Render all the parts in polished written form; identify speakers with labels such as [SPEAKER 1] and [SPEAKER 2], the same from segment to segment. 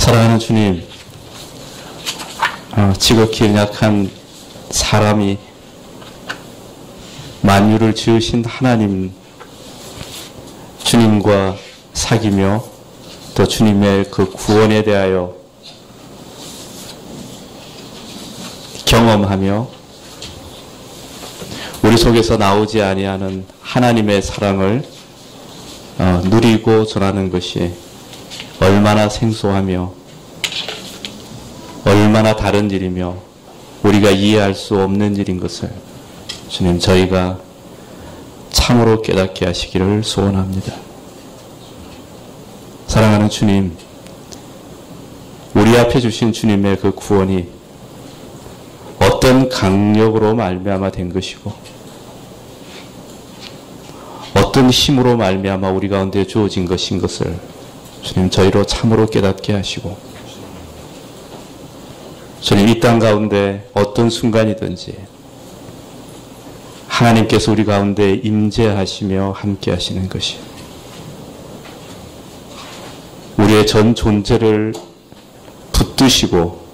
[SPEAKER 1] 사랑하는 주님, 지극히 연약한 사람이 만유를 지으신 하나님, 주님과 사귀며 또 주님의 그 구원에 대하여 경험하며 우리 속에서 나오지 아니하는 하나님의 사랑을 누리고 전하는 것이 얼마나 생소하며 얼마나 다른 일이며 우리가 이해할 수 없는 일인 것을 주님, 저희가 참으로 깨닫게 하시기를 소원합니다. 사랑하는 주님, 우리 앞에 주신 주님의 그 구원이 어떤 강력으로 말미암아 된 것이고 어떤 힘으로 말미암아 우리 가운데 주어진 것인 것을 주님, 저희로 참으로 깨닫게 하시고 주님, 이 땅 가운데 어떤 순간이든지 하나님께서 우리 가운데 임재하시며 함께 하시는 것이 우리의 전 존재를 붙드시고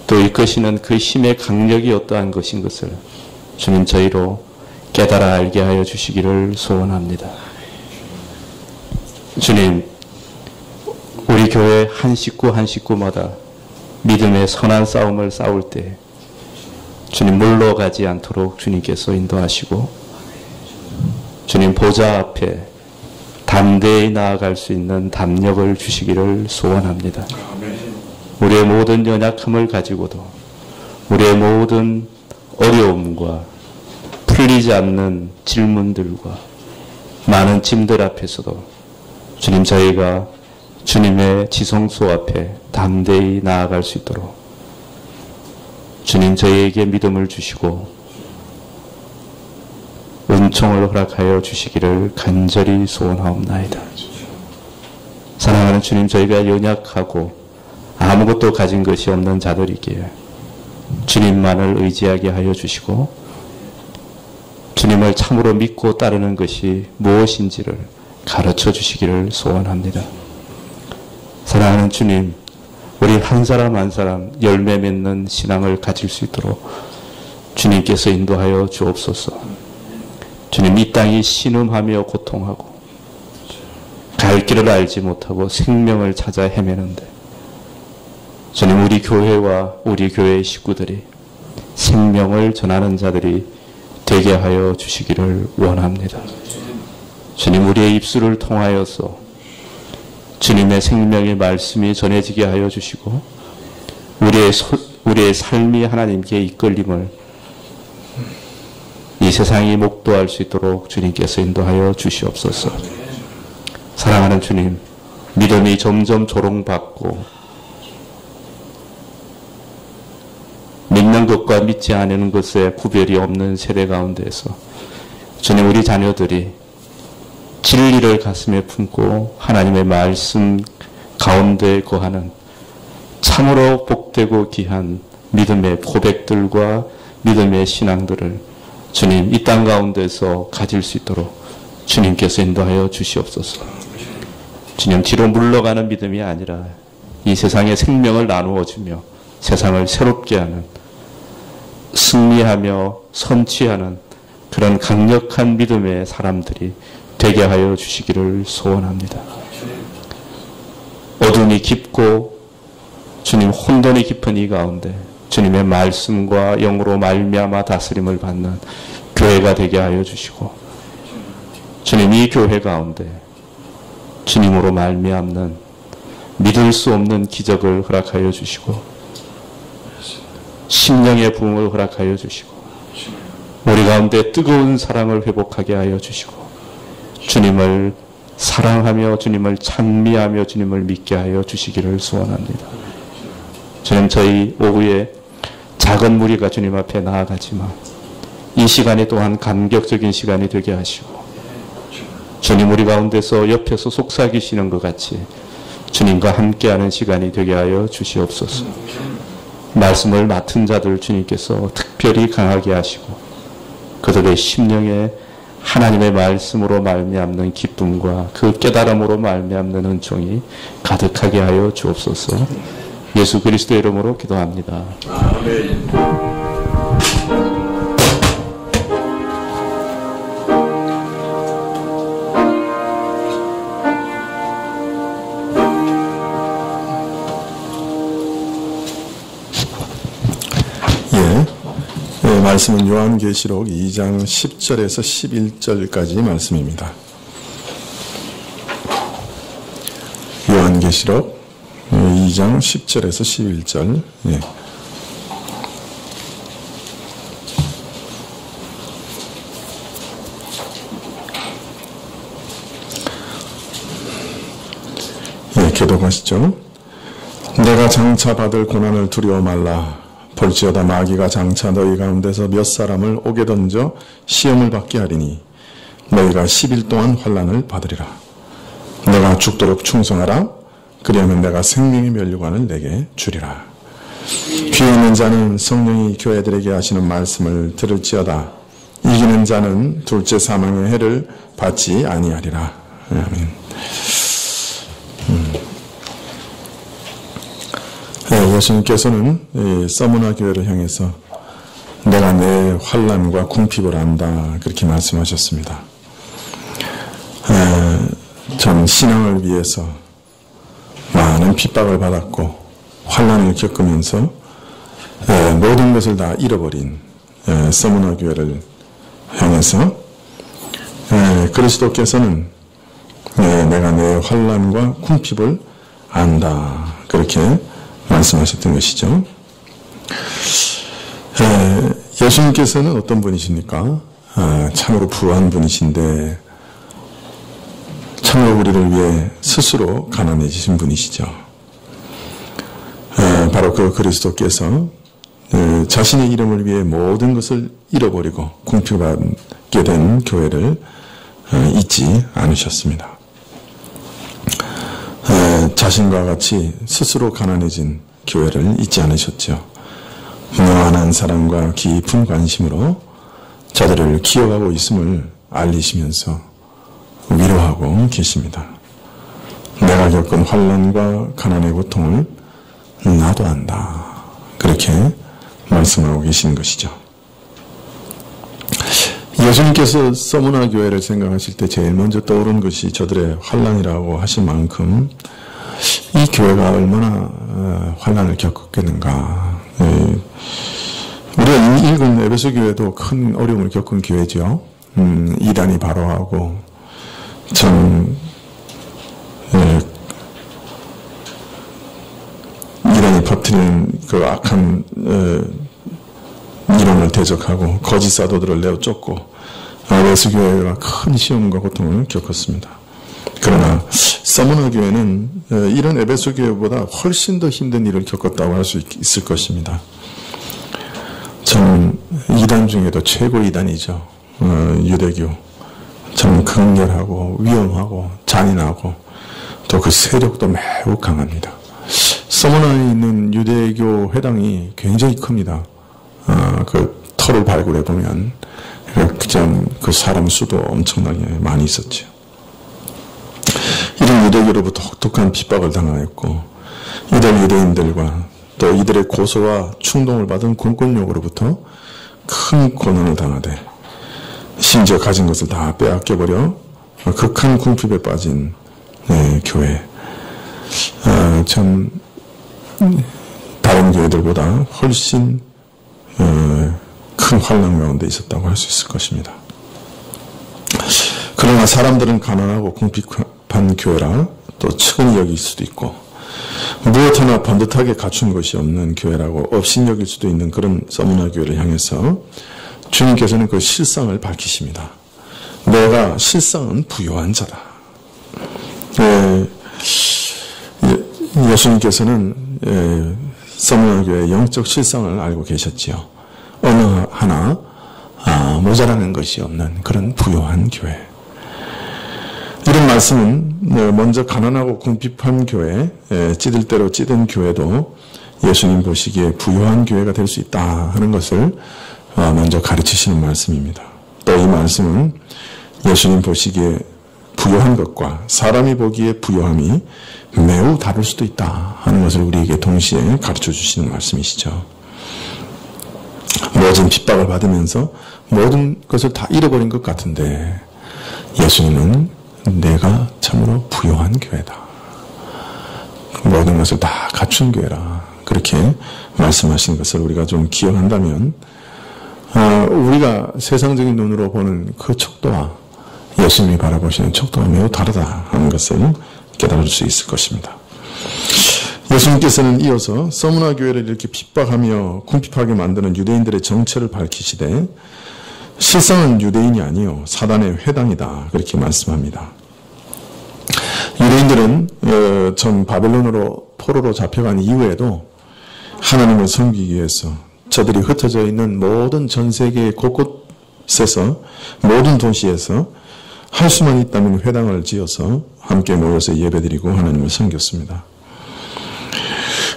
[SPEAKER 1] 또 이끄시는 그 힘의 강력이 어떠한 것인 것을 주님, 저희로 깨달아 알게 하여 주시기를 소원합니다. 주님, 우리 교회 한 식구 한 식구마다 믿음의 선한 싸움을 싸울 때 주님, 물러가지 않도록 주님께서 인도하시고 주님, 보좌 앞에 담대히 나아갈 수 있는 담력을 주시기를 소원합니다. 우리의 모든 연약함을 가지고도 우리의 모든 어려움과 풀리지 않는 질문들과 많은 짐들 앞에서도 주님, 저희가 주님의 지성소 앞에 담대히 나아갈 수 있도록 주님, 저희에게 믿음을 주시고 은총을 허락하여 주시기를 간절히 소원하옵나이다. 사랑하는 주님, 저희가 연약하고 아무것도 가진 것이 없는 자들이기에 주님만을 의지하게 하여 주시고 주님을 참으로 믿고 따르는 것이 무엇인지를 가르쳐 주시기를 소원합니다. 사랑하는 주님, 우리 한 사람 한 사람 열매 맺는 신앙을 가질 수 있도록 주님께서 인도하여 주옵소서. 주님, 이 땅이 신음하며 고통하고 갈 길을 알지 못하고 생명을 찾아 헤매는데 주님, 우리 교회와 우리 교회의 식구들이 생명을 전하는 자들이 되게 하여 주시기를 원합니다. 주님, 우리의 입술을 통하여서 주님의 생명의 말씀이 전해지게 하여 주시고 우리의 삶이 하나님께 이끌림을 이 세상이 목도할 수 있도록 주님께서 인도하여 주시옵소서. 사랑하는 주님, 믿음이 점점 조롱받고 믿는 것과 믿지 않는 것에 구별이 없는 세대 가운데에서 주님, 우리 자녀들이 진리를 가슴에 품고 하나님의 말씀 가운데 거하는 참으로 복되고 귀한 믿음의 고백들과 믿음의 신앙들을 주님, 이 땅 가운데서 가질 수 있도록 주님께서 인도하여 주시옵소서. 주님, 뒤로 물러가는 믿음이 아니라 이 세상에 생명을 나누어 주며 세상을 새롭게 하는, 승리하며 선취하는 그런 강력한 믿음의 사람들이 되게 하여 주시기를 소원합니다. 어둠이 깊고 주님, 혼돈이 깊은 이 가운데 주님의 말씀과 영으로 말미암아 다스림을 받는 교회가 되게 하여 주시고 주님, 이 교회 가운데 주님으로 말미암는 믿을 수 없는 기적을 허락하여 주시고 심령의 부흥을 허락하여 주시고 우리 가운데 뜨거운 사랑을 회복하게 하여 주시고 주님을 사랑하며 주님을 찬미하며 주님을 믿게 하여 주시기를 소원합니다. 주님, 저희 오후에 작은 무리가 주님 앞에 나아가지만 이 시간이 또한 감격적인 시간이 되게 하시고 주님, 우리 가운데서 옆에서 속삭이시는 것 같이 주님과 함께하는 시간이 되게 하여 주시옵소서. 말씀을 맡은 자들 주님께서 특별히 강하게 하시고 그들의 심령에 하나님의 말씀으로 말미암는 기쁨과 그 깨달음으로 말미암는 은총이 가득하게 하여 주옵소서. 예수 그리스도의 이름으로 기도합니다.
[SPEAKER 2] 아멘. 말씀은 요한계시록 2장 10절에서 11절까지 말씀입니다. 요한계시록 2장 10절에서 11절. 예. 예, 교독하시죠. 내가 장차 받을 고난을 두려워 말라. 볼지어다 마귀가 장차 너희 가운데서 몇 사람을 옥에 던져 시험을 받게 하리니 너희가 10일 동안 환난을 받으리라. 내가 죽도록 충성하라. 그리하면 내가 생명의 면류관을 내게 주리라. 귀에 있는 자는 성령이 교회들에게 하시는 말씀을 들을지어다. 이기는 자는 둘째 사망의 해를 받지 아니하리라. 아멘. 예수님께서는 서머나 교회를 향해서 내가 내 환난과 궁핍을 안다 그렇게 말씀하셨습니다. 전 신앙을 위해서 많은 핍박을 받았고 환난을 겪으면서 모든 것을 다 잃어버린 서머나 교회를 향해서 그리스도께서는 내가 내 환난과 궁핍을 안다 그렇게 말씀하셨던 것이죠. 예수님께서는 어떤 분이십니까? 참으로 부유한 분이신데 참으로 우리를 위해 스스로 가난해지신 분이시죠. 바로 그 그리스도께서 자신의 이름을 위해 모든 것을 잃어버리고 궁핍받게 된 교회를 잊지 않으셨습니다. 자신과 같이 스스로 가난해진 교회를 잊지 않으셨죠. 무한한 사랑과 깊은 관심으로 저들을 기억하고 있음을 알리시면서 위로하고 계십니다. 내가 겪은 환난과 가난의 고통을 나도 안다. 그렇게 말씀하고 계신 것이죠. 예수님께서 서머나 교회를 생각하실 때 제일 먼저 떠오른 것이 저들의 환난이라고 하신 만큼 이 교회가 얼마나 환난을 겪었겠는가. 우리가 읽은 에베소 교회도 큰 어려움을 겪은 교회죠. 이단이 바로하고 이단이 퍼뜨리는 그 악한 이론을 대적하고 거짓 사도들을 내어 쫓고 에베소 교회가 큰 시험과 고통을 겪었습니다. 그러나 서머나 교회는 이런 에베소 교회보다 훨씬 더 힘든 일을 겪었다고 할 수 있을 것입니다. 참 이단 중에도 최고 이단이죠. 유대교. 참 극렬하고 위험하고 잔인하고 또 그 세력도 매우 강합니다. 서머나에 있는 유대교 회당이 굉장히 큽니다. 그 터를 발굴해 보면 그 사람 수도 엄청나게 많이 있었죠. 이런 유대교로부터 혹독한 핍박을 당하였고 이들 유대인들과 또 이들의 고소와 충동을 받은 군권력으로부터 큰 고난을 당하되 심지어 가진 것을 다 빼앗겨버려 극한 궁핍에 빠진 교회. 참 다른 교회들보다 훨씬 큰 환난 가운데 있었다고 할 수 있을 것입니다. 그러나 사람들은 가난하고 궁핍한 교회라 또 측은히 여길 수도 있고 무엇 하나 번듯하게 갖춘 것이 없는 교회라고 업신여길 수도 있는 그런 서머나 교회를 향해서 주님께서는 그 실상을 밝히십니다. 내가 실상은 부유한 자다. 예수님께서는 서머나 교회의 영적 실상을 알고 계셨지요. 어느 하나 모자라는 것이 없는 그런 부유한 교회. 이런 말씀은 먼저 가난하고 궁핍한 교회, 찌들 대로 찌든 교회도 예수님 보시기에 부유한 교회가 될 수 있다 하는 것을 먼저 가르치시는 말씀입니다. 또 이 말씀은 예수님 보시기에 부요한 것과 사람이 보기에 부요함이 매우 다를 수도 있다 하는 것을 우리에게 동시에 가르쳐 주시는 말씀이시죠. 모든 핍박을 받으면서 모든 것을 다 잃어버린 것 같은데 예수님은 내가 참으로 부요한 교회다. 모든 것을 다 갖춘 교회라. 그렇게 말씀하신 것을 우리가 좀 기억한다면 우리가 세상적인 눈으로 보는 그 척도와 예수님이 바라보시는 척도가 매우 다르다 하는 것을 깨달을 수 있을 것입니다. 예수님께서는 이어서 서무나 교회를 이렇게 핍박하며 궁핍하게 만드는 유대인들의 정체를 밝히시되 실상은 유대인이 아니요 사단의 회당이다 그렇게 말씀합니다. 유대인들은 전 바벨론으로 포로로 잡혀간 이후에도 하나님을 섬기기 위해서 저들이 흩어져 있는 모든 전 세계 곳곳에서 모든 도시에서 할 수만 있다면 회당을 지어서 함께 모여서 예배드리고 하나님을 섬겼습니다.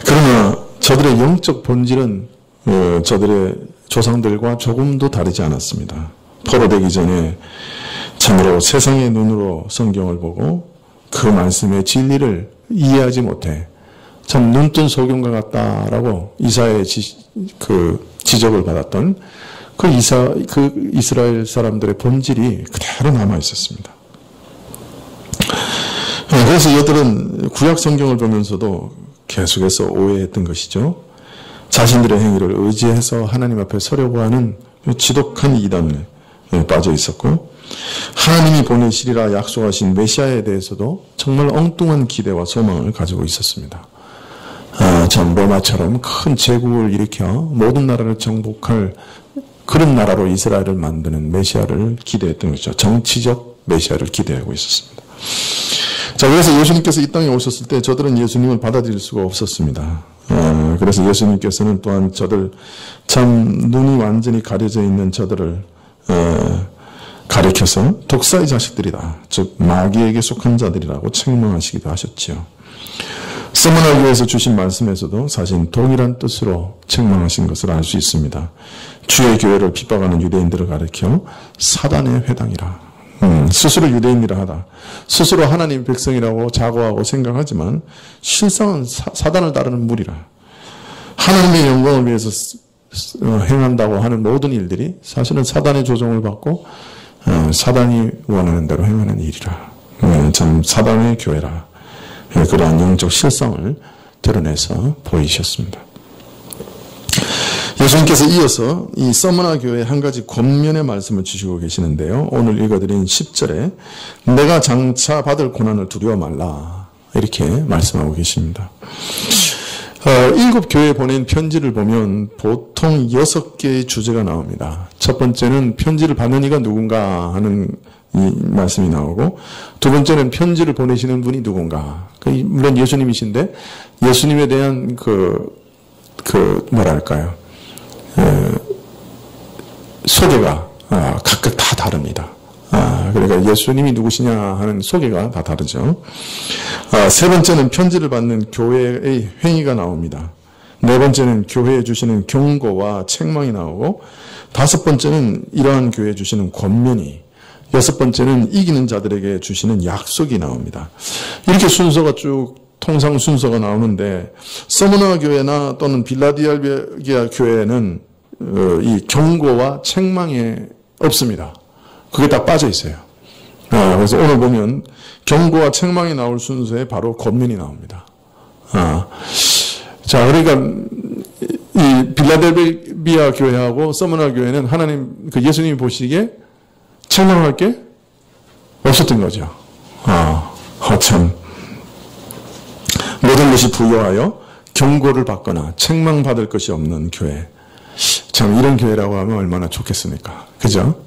[SPEAKER 2] 그러나 저들의 영적 본질은 저들의 조상들과 조금도 다르지 않았습니다. 포로되기 전에 참으로 세상의 눈으로 성경을 보고 그 말씀의 진리를 이해하지 못해 참 눈뜬 소경과 같다라고 이사야의 지적을 받았던 그 이스라엘 사람들의 본질이 그대로 남아 있었습니다. 그래서 이들은 구약 성경을 보면서도 계속해서 오해했던 것이죠. 자신들의 행위를 의지해서 하나님 앞에 서려고 하는 지독한 이단에 빠져 있었고 하나님이 보내시리라 약속하신 메시아에 대해서도 정말 엉뚱한 기대와 소망을 가지고 있었습니다. 참 로마처럼 큰 제국을 일으켜 모든 나라를 정복할 그런 나라로 이스라엘을 만드는 메시아를 기대했던 것이죠. 정치적 메시아를 기대하고 있었습니다. 자, 그래서 예수님께서 이 땅에 오셨을 때 저들은 예수님을 받아들일 수가 없었습니다. 그래서 예수님께서는 또한 저들 참 눈이 완전히 가려져 있는 저들을 가리켜서 독사의 자식들이다. 즉 마귀에게 속한 자들이라고 책망하시기도 하셨지요. 서머나 교회에서 주신 말씀에서도 사실 동일한 뜻으로 책망하신 것을 알 수 있습니다. 주의 교회를 핍박하는 유대인들을 가리켜 사단의 회당이라. 스스로 유대인이라 하다. 스스로 하나님 백성이라고 자고하고 생각하지만 실상은 사단을 따르는 무리라. 하나님의 영광을 위해서 행한다고 하는 모든 일들이 사실은 사단의 조종을 받고 사단이 원하는 대로 행하는 일이라. 참 사단의 교회라. 그러한 영적 실상을 드러내서 보이셨습니다. 예수님께서 이어서 이 서머나 교회에 한 가지 권면의 말씀을 주시고 계시는데요. 오늘 읽어드린 10절에 내가 장차 받을 고난을 두려워 말라 이렇게 말씀하고 계십니다. 7교회에 보낸 편지를 보면 보통 6개의 주제가 나옵니다. 첫 번째는 편지를 받는 이가 누군가 하는 이 말씀이 나오고, 두 번째는 편지를 보내시는 분이 누군가. 물론 예수님이신데 예수님에 대한 뭐랄까요, 소개가 각각 다 다릅니다. 그러니까 예수님이 누구시냐 하는 소개가 다 다르죠. 세 번째는 편지를 받는 교회의 행위가 나옵니다. 네 번째는 교회에 주시는 경고와 책망이 나오고, 다섯 번째는 이러한 교회에 주시는 권면이, 여섯 번째는 이기는 자들에게 주시는 약속이 나옵니다. 이렇게 순서가 쭉 통상 순서가 나오는데, 서머나 교회나 또는 빌라델피아 교회는 이 경고와 책망이 없습니다. 그게 다 빠져 있어요. 그래서 오늘 보면 경고와 책망이 나올 순서에 바로 권면이 나옵니다. 자, 그러니까 이 빌라델피아 교회하고 서머나 교회는 하나님, 예수님이 보시기에 책망할 게 없었던 거죠. 참. 모든 것이 부여하여 경고를 받거나 책망받을 것이 없는 교회. 참, 이런 교회라고 하면 얼마나 좋겠습니까? 그죠?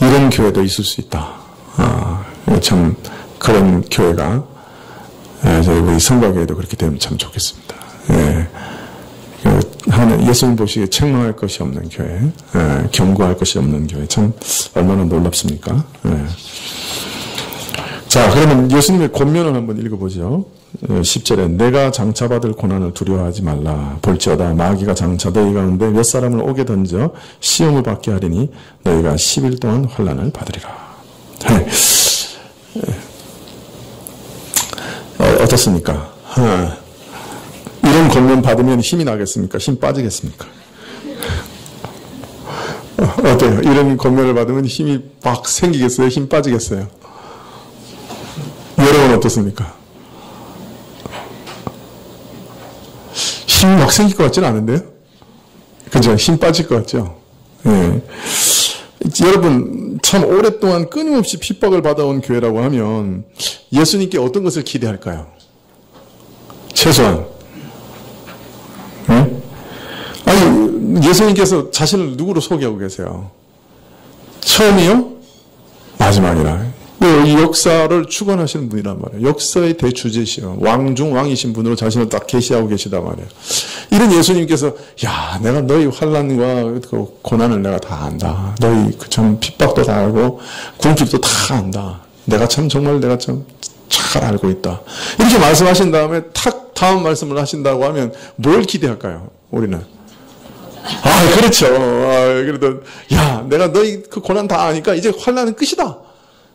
[SPEAKER 2] 이런 교회도 있을 수 있다. 참, 그런 교회가, 저희 우리 성가교회도 그렇게 되면 참 좋겠습니다. 예수님 보시기에 책망할 것이 없는 교회, 경고할 것이 없는 교회, 참, 얼마나 놀랍습니까? 자, 그러면 예수님의 권면을 한번 읽어보죠. 10절에 내가 장차받을 고난을 두려워하지 말라. 볼지어다 마귀가 장차 너희 가운데 몇 사람을 옥에 던져 시험을 받게 하리니 너희가 10일 동안 환난을 받으리라. 어떻습니까? 이런 권면 받으면 힘이 나겠습니까? 힘 빠지겠습니까? 어때요? 이런 권면을 받으면 힘이 막 생기겠어요? 힘 빠지겠어요? 여러분 어떻습니까? 힘이 막 생길 것 같지는 않은데요? 그죠? 힘 빠질 것 같죠? 예. 여러분, 참 오랫동안 끊임없이 핍박을 받아온 교회라고 하면 예수님께 어떤 것을 기대할까요? 최소한. 예? 아니, 예수님께서 자신을 누구로 소개하고 계세요? 처음이요? 마지막이라. 이 역사를 주관하시는 분이란 말이에요. 역사의 대주제시요. 왕중왕이신 분으로 자신을 딱 계시하고 계시단 말이에요. 이런 예수님께서 야, 내가 너희 환난과 그 고난을 내가 다 안다. 너희 그 참 핍박도 다 알고 궁핍도 다 안다. 내가 참 정말 내가 참 잘 알고 있다. 이렇게 말씀하신 다음에 탁 다음 말씀을 하신다고 하면 뭘 기대할까요? 우리는. 그렇죠. 그래도 야, 내가 너희 그 고난 다 아니까 이제 환난은 끝이다.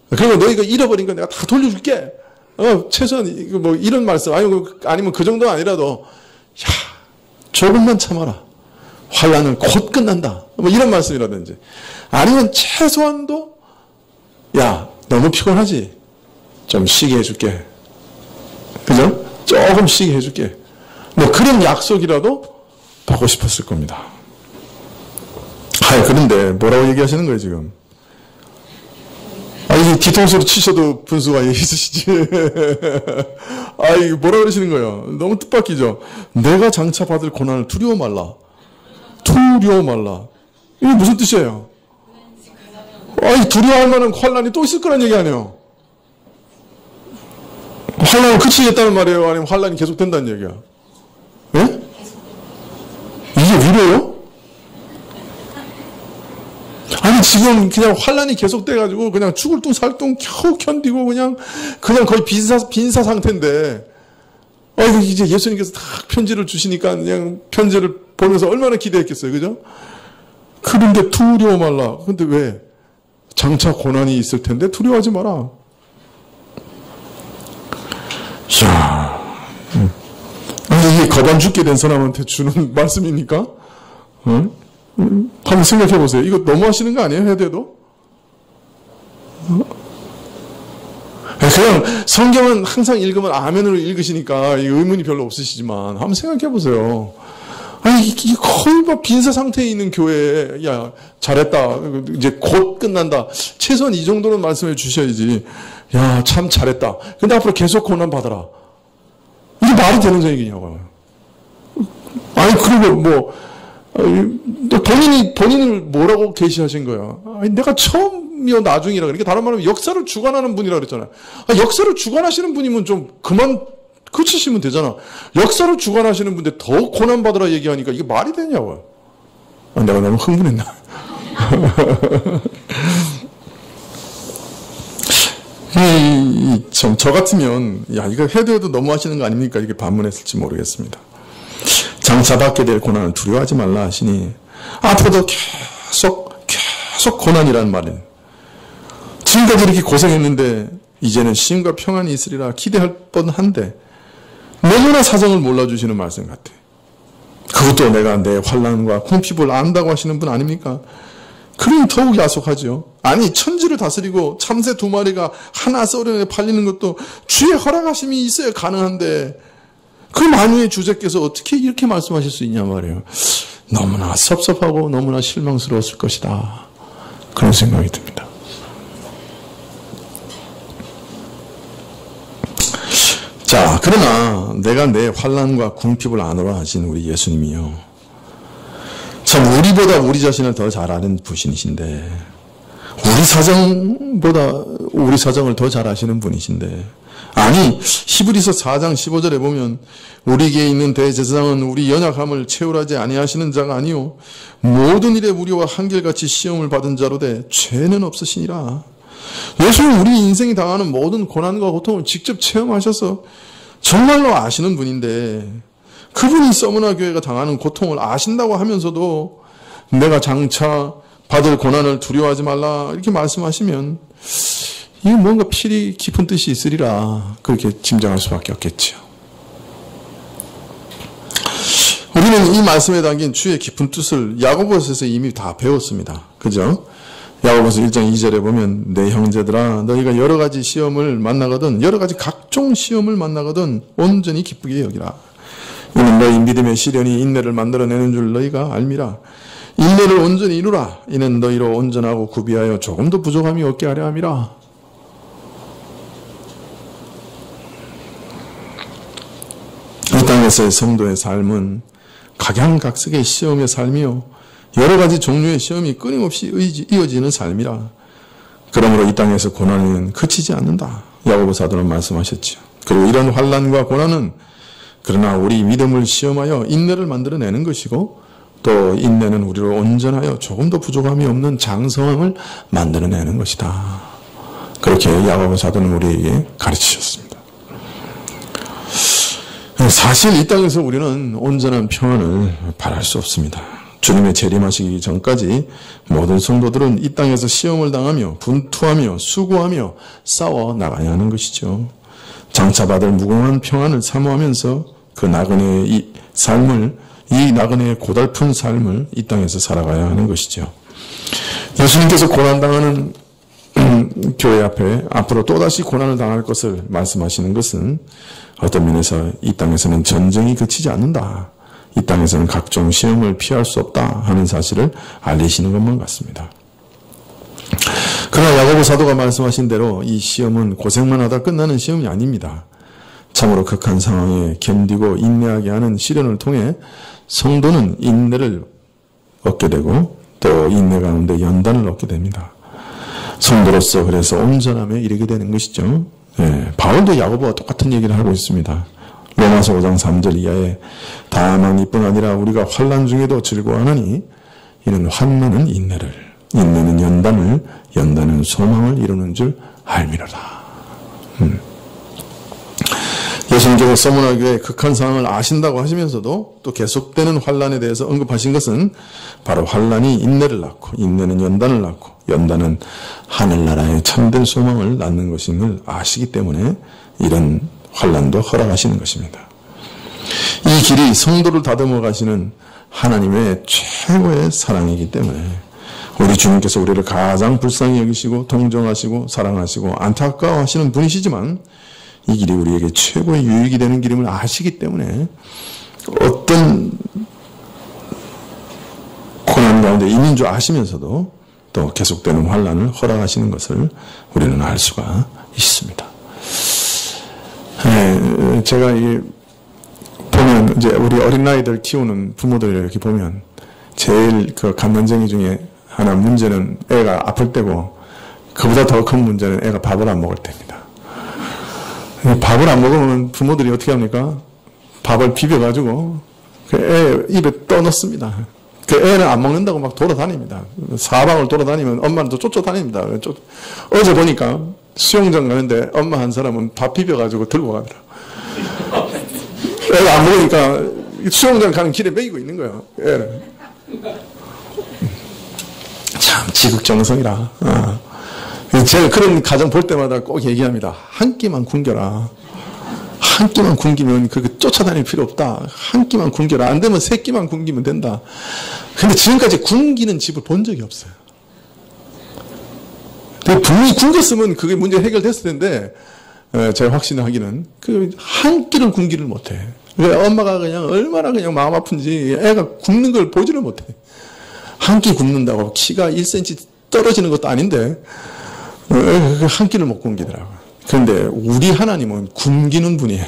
[SPEAKER 2] 그리고 너 이거 잃어버린 거 내가 다 돌려줄게. 최소한 뭐 이런 말씀 아니면 그 정도 아니라도 야, 조금만 참아라. 환난은 곧 끝난다. 뭐 이런 말씀이라든지 아니면 최소한도 야, 너무 피곤하지? 좀 쉬게 해줄게. 그죠? 조금 쉬게 해줄게. 뭐 그런 약속이라도 받고 싶었을 겁니다. 그런데 뭐라고 얘기하시는 거예요 지금? 이 뒤통수로 치셔도 분수가 있으시지. 이거 뭐라 그러시는 거예요? 너무 뜻밖이죠? 내가 장차 받을 고난을 두려워 말라. 두려워 말라. 이게 무슨 뜻이에요? 두려워할 만한 환난이 또 있을 거란 얘기 아니에요? 환난은 그치겠다는 말이에요? 아니면 환난이 계속된다는 얘기야? 예? 이게 위로요? 아니 지금 그냥 환난이 계속돼가지고 그냥 죽을 둥 살 둥 겨우 견디고 그냥 거의 빈사 상태인데 이제 예수님께서 딱 편지를 주시니까 그냥 편지를 보면서 얼마나 기대했겠어요, 그죠? 그런데 두려워 말라. 근데 왜? 장차 고난이 있을 텐데 두려워하지 마라. 이야, 이게 거반 죽게 된 사람한테 주는 말씀입니까? 응? 한번 생각해 보세요. 이거 너무 하시는 거 아니에요? 해대도? 그냥 성경은 항상 읽으면 아멘으로 읽으시니까 의문이 별로 없으시지만 한번 생각해 보세요. 이게 거의 막 빈사 상태에 있는 교회에 야, 잘했다. 이제 곧 끝난다. 최소한 이 정도는 말씀해 주셔야지. 야, 참 잘했다. 근데 앞으로 계속 고난 받아라. 이게 말이 되는 얘기냐고요. 그리고 뭐 본인을 뭐라고 계시하신 거예요? 내가 처음이요 나중이라 그러니까 다른 말로 역사를 주관하는 분이라 그랬잖아요. 역사를 주관하시는 분이면 좀 그만 그치시면 되잖아. 역사를 주관하시는 분인데 더 고난받으라 얘기하니까 이게 말이 되냐고요. 내가 너무 흥분했나? 저 같으면 야, 이거 해도 너무 하시는 거 아닙니까? 이렇게 반문했을지 모르겠습니다. 장차 받게 될 고난을 두려워하지 말라 하시니 앞으로도 계속 고난이라는 말은 지금까지 이렇게 고생했는데 이제는 쉼과 평안이 있으리라 기대할 뻔한데 너무나 사정을 몰라주시는 말씀 같아. 그것도 내가 내 환난과 궁핍을 안다고 하시는 분 아닙니까? 그럼 더욱 야속하죠. 아니 천지를 다스리고 참새 2마리가 하나 썰어내 팔리는 것도 주의 허락하심이 있어야 가능한데 그 만유의 주제께서 어떻게 이렇게 말씀하실 수 있냐 말이에요. 너무나 섭섭하고 너무나 실망스러웠을 것이다. 그런 생각이 듭니다. 자, 그러나 내가 내 환난과 궁핍을 아노라 하신 우리 예수님이요. 참 우리보다 우리 자신을 더 잘 아는 분이신데 우리 사정을 더 잘 아시는 분이신데 아니 히브리서 4장 15절에 보면 우리에게 있는 대제사장은 우리 연약함을 채울하지 아니하시는 자가 아니요 모든 일에 우리와 한결같이 시험을 받은 자로되 죄는 없으시니라. 예수는 우리 인생이 당하는 모든 고난과 고통을 직접 체험하셔서 정말로 아시는 분인데 그분이 서머나 교회가 당하는 고통을 아신다고 하면서도 내가 장차 받을 고난을 두려워하지 말라 이렇게 말씀하시면 이게 뭔가 필히 깊은 뜻이 있으리라 그렇게 짐작할 수밖에 없겠죠. 우리는 이 말씀에 담긴 주의 깊은 뜻을 야고보서에서 이미 다 배웠습니다. 그죠? 야고보서 1장 2절에 보면 내 형제들아 너희가 여러 가지 시험을 만나거든 여러 가지 각종 시험을 만나거든 온전히 기쁘게 여기라. 이는 너희 믿음의 시련이 인내를 만들어내는 줄 너희가 알미라. 인내를 온전히 이루라. 이는 너희로 온전하고 구비하여 조금도 부족함이 없게 하려 함이라. 이 땅에서의 성도의 삶은 각양각색의 시험의 삶이요 여러 가지 종류의 시험이 끊임없이 이어지는 삶이라. 그러므로 이 땅에서 고난은 그치지 않는다. 야고보 사도는 말씀하셨죠. 그리고 이런 환난과 고난은 그러나 우리 믿음을 시험하여 인내를 만들어내는 것이고 또 인내는 우리로 온전하여 조금도 부족함이 없는 장성함을 만들어내는 것이다. 그렇게 야고보 사도는 우리에게 가르치셨습니다. 사실 이 땅에서 우리는 온전한 평안을 바랄 수 없습니다. 주님의 재림하시기 전까지 모든 성도들은 이 땅에서 시험을 당하며 분투하며 수고하며 싸워 나가야 하는 것이죠. 장차받을 무궁한 평안을 사모하면서 그 나그네의 이 나그네의 고달픈 삶을 이 땅에서 살아가야 하는 것이죠. 예수님께서 고난당하는 교회 앞에 앞으로 또다시 고난을 당할 것을 말씀하시는 것은 어떤 면에서 이 땅에서는 전쟁이 그치지 않는다. 이 땅에서는 각종 시험을 피할 수 없다 하는 사실을 알리시는 것만 같습니다. 그러나 야고보 사도가 말씀하신 대로 이 시험은 고생만 하다 끝나는 시험이 아닙니다. 참으로 극한 상황에 견디고 인내하게 하는 시련을 통해 성도는 인내를 얻게 되고 또 인내 가운데 연단을 얻게 됩니다. 성도로서 그래서 온전함에 이르게 되는 것이죠. 바울도 야고보와 똑같은 얘기를 하고 있습니다. 로마서 5장 3절 이하에 다만 이뿐 아니라 우리가 환난 중에도 즐거워하나니 이는 환난은 인내를 인내는 연단을 연단은 소망을 이루는 줄 알미로다. 예수님께서 서문화교의 극한 상황을 아신다고 하시면서도 또 계속되는 환난에 대해서 언급하신 것은 바로 환난이 인내를 낳고 인내는 연단을 낳고 연단은 하늘나라의 참된 소망을 낳는 것임을 아시기 때문에 이런 환난도 허락하시는 것입니다. 이 길이 성도를 다듬어 가시는 하나님의 최고의 사랑이기 때문에 우리 주님께서 우리를 가장 불쌍히 여기시고 동정하시고 사랑하시고 안타까워하시는 분이시지만 이 길이 우리에게 최고의 유익이 되는 길임을 아시기 때문에 어떤 고난 가운데 있는 줄 아시면서도 또 계속되는 환난을 허락하시는 것을 우리는 알 수가 있습니다. 제가 보면 이제 우리 어린아이들 키우는 부모들 이렇게 보면 제일 그 감난쟁이 중에 하나 문제는 애가 아플 때고 그보다 더 큰 문제는 애가 밥을 안 먹을 때입니다. 밥을 안 먹으면 부모들이 어떻게 합니까? 밥을 비벼가지고 그 애 입에 떠넣습니다. 그 애는 안 먹는다고 막 돌아다닙니다. 사방을 돌아다니면 엄마는 또 쫓아다닙니다. 어제 보니까 수영장 가는데 엄마 한 사람은 밥 비벼가지고 들고 가더라. 애가 안 먹으니까 수영장 가는 길에 먹이고 있는 거예요. 애를. 참 지극정성이라. 제가 그런 가정 볼 때마다 꼭 얘기합니다. 한 끼만 굶겨라. 한 끼만 굶기면 그렇게 쫓아다닐 필요 없다. 한 끼만 굶겨라. 안 되면 세 끼만 굶기면 된다. 근데 지금까지 굶기는 집을 본 적이 없어요. 분명히 굶겼으면 그게 문제 해결됐을 텐데 제가 확신하기는 그 한 끼를 굶기를 못해. 엄마가 그냥 얼마나 그냥 마음 아픈지 애가 굶는 걸 보지를 못해. 한 끼 굶는다고 키가 1cm 떨어지는 것도 아닌데 한 끼를 못 굶기더라고요. 그런데 우리 하나님은 굶기는 분이에요.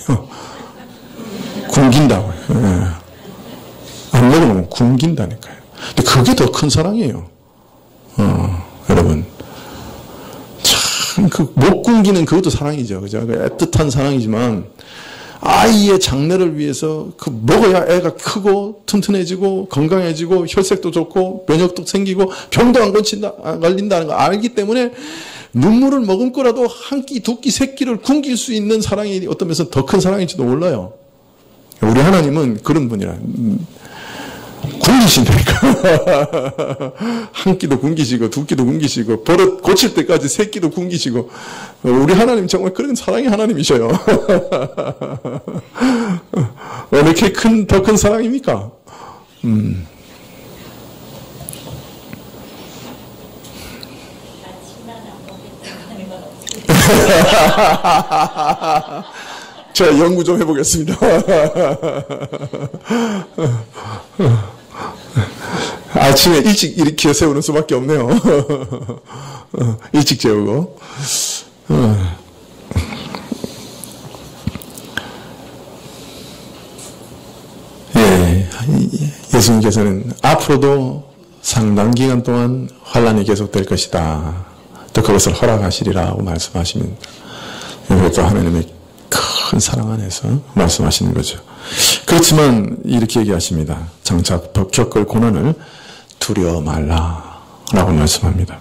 [SPEAKER 2] 굶긴다고요. 안 먹으면 굶긴다니까요. 근데 그게 더 큰 사랑이에요. 여러분. 참, 못 굶기는 그것도 사랑이죠. 그죠? 애틋한 사랑이지만, 아이의 장래를 위해서 먹어야 애가 크고 튼튼해지고 건강해지고 혈색도 좋고 면역도 생기고 병도 안 걸린다는 걸 알기 때문에 눈물을 머금고라도 한 끼, 두 끼, 세 끼를 굶길 수 있는 사랑이 어떤 면에서 더 큰 사랑일지도 몰라요. 우리 하나님은 그런 분이라. 굶길 굶기신다니까. 한 끼도 굶기시고 두 끼도 굶기시고 버릇 고칠 때까지 세 끼도 굶기시고. 우리 하나님 정말 그런 사랑의 하나님이셔요. 왜 이렇게 더 큰 사랑입니까? 제가 연구 좀 해보겠습니다. 아침에 일찍 일으켜 세우는 수밖에 없네요. 일찍 재우고. 예, 예수님께서는 앞으로도 상당 기간 동안 환란이 계속될 것이다. 또 그것을 허락하시리라고 말씀하십니다. 이것도 하나님의 큰 사랑 안에서 말씀하시는 거죠. 그렇지만 이렇게 얘기하십니다. 장차 겪을 고난을 두려워 말라라고 말씀합니다.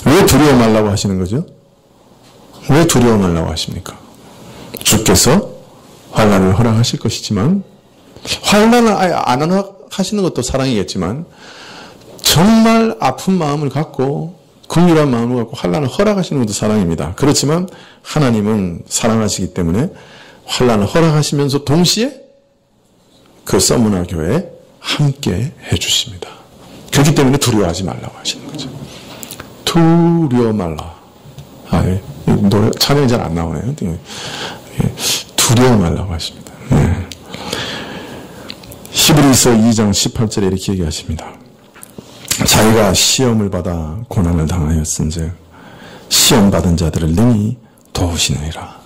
[SPEAKER 2] 왜 두려워 말라고 하시는 거죠? 왜 두려워 말라고 하십니까? 주께서 환난을 허락하실 것이지만 환난을 아예 안 허락하시는 것도 사랑이겠지만 정말 아픈 마음을 갖고 긍휼한 마음을 갖고 환난을 허락하시는 것도 사랑입니다. 그렇지만 하나님은 사랑하시기 때문에 환난을 허락하시면서 동시에 그 서문화 교회에 함께 해주십니다. 그렇기 때문에 두려워하지 말라고 하시는 거죠. 두려워 말라. 노래 찬양이 잘 안 나오네요. 두려워 말라고 하십니다. 네. 히브리서 2장 18절에 이렇게 얘기하십니다. 자기가 시험을 받아 고난을 당하였은즉 시험 받은 자들을 능히 도우시느니라.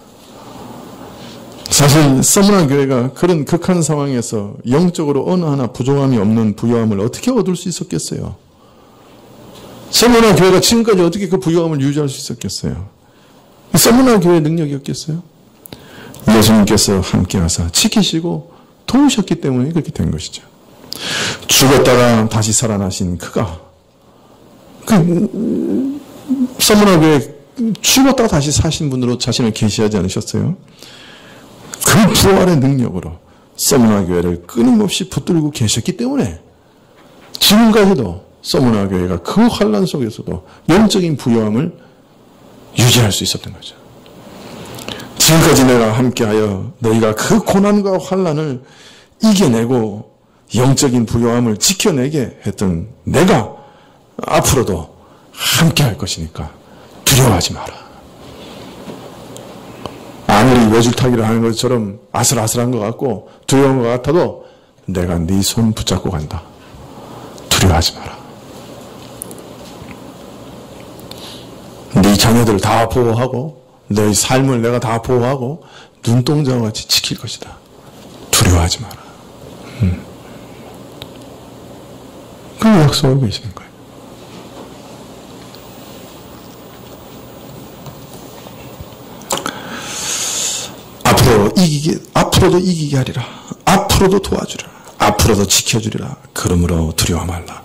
[SPEAKER 2] 사실 서문화 교회가 그런 극한 상황에서 영적으로 어느 하나 부족함이 없는 부요함을 어떻게 얻을 수 있었겠어요? 서문화 교회가 지금까지 어떻게 그 부요함을 유지할 수 있었겠어요? 서문화 교회의 능력이었겠어요? 예수님께서 함께하사 지키시고 도우셨기 때문에 그렇게 된 것이죠. 죽었다가 다시 살아나신 그가 서문화 교회 죽었다가 다시 사신 분으로 자신을 계시하지 않으셨어요? 그 부활의 능력으로 서문화 교회를 끊임없이 붙들고 계셨기 때문에 지금까지도 서문화 교회가 그 환난 속에서도 영적인 부요함을 유지할 수 있었던 거죠. 지금까지 내가 함께하여 너희가 그 고난과 환난을 이겨내고 영적인 부요함을 지켜내게 했던 내가 앞으로도 함께할 것이니까 두려워하지 마라. 아무리 외줄타기를 하는 것처럼 아슬아슬한 것 같고 두려운 것 같아도 내가 네 손 붙잡고 간다. 두려워하지 마라. 네 자녀들 다 보호하고 너희 삶을 내가 다 보호하고 눈동자와 같이 지킬 것이다. 두려워하지 마라. 그 약속하고 계시는 거예요. 앞으로도 이기게 하리라. 앞으로도 도와주리라. 앞으로도 지켜주리라. 그러므로 두려워 말라.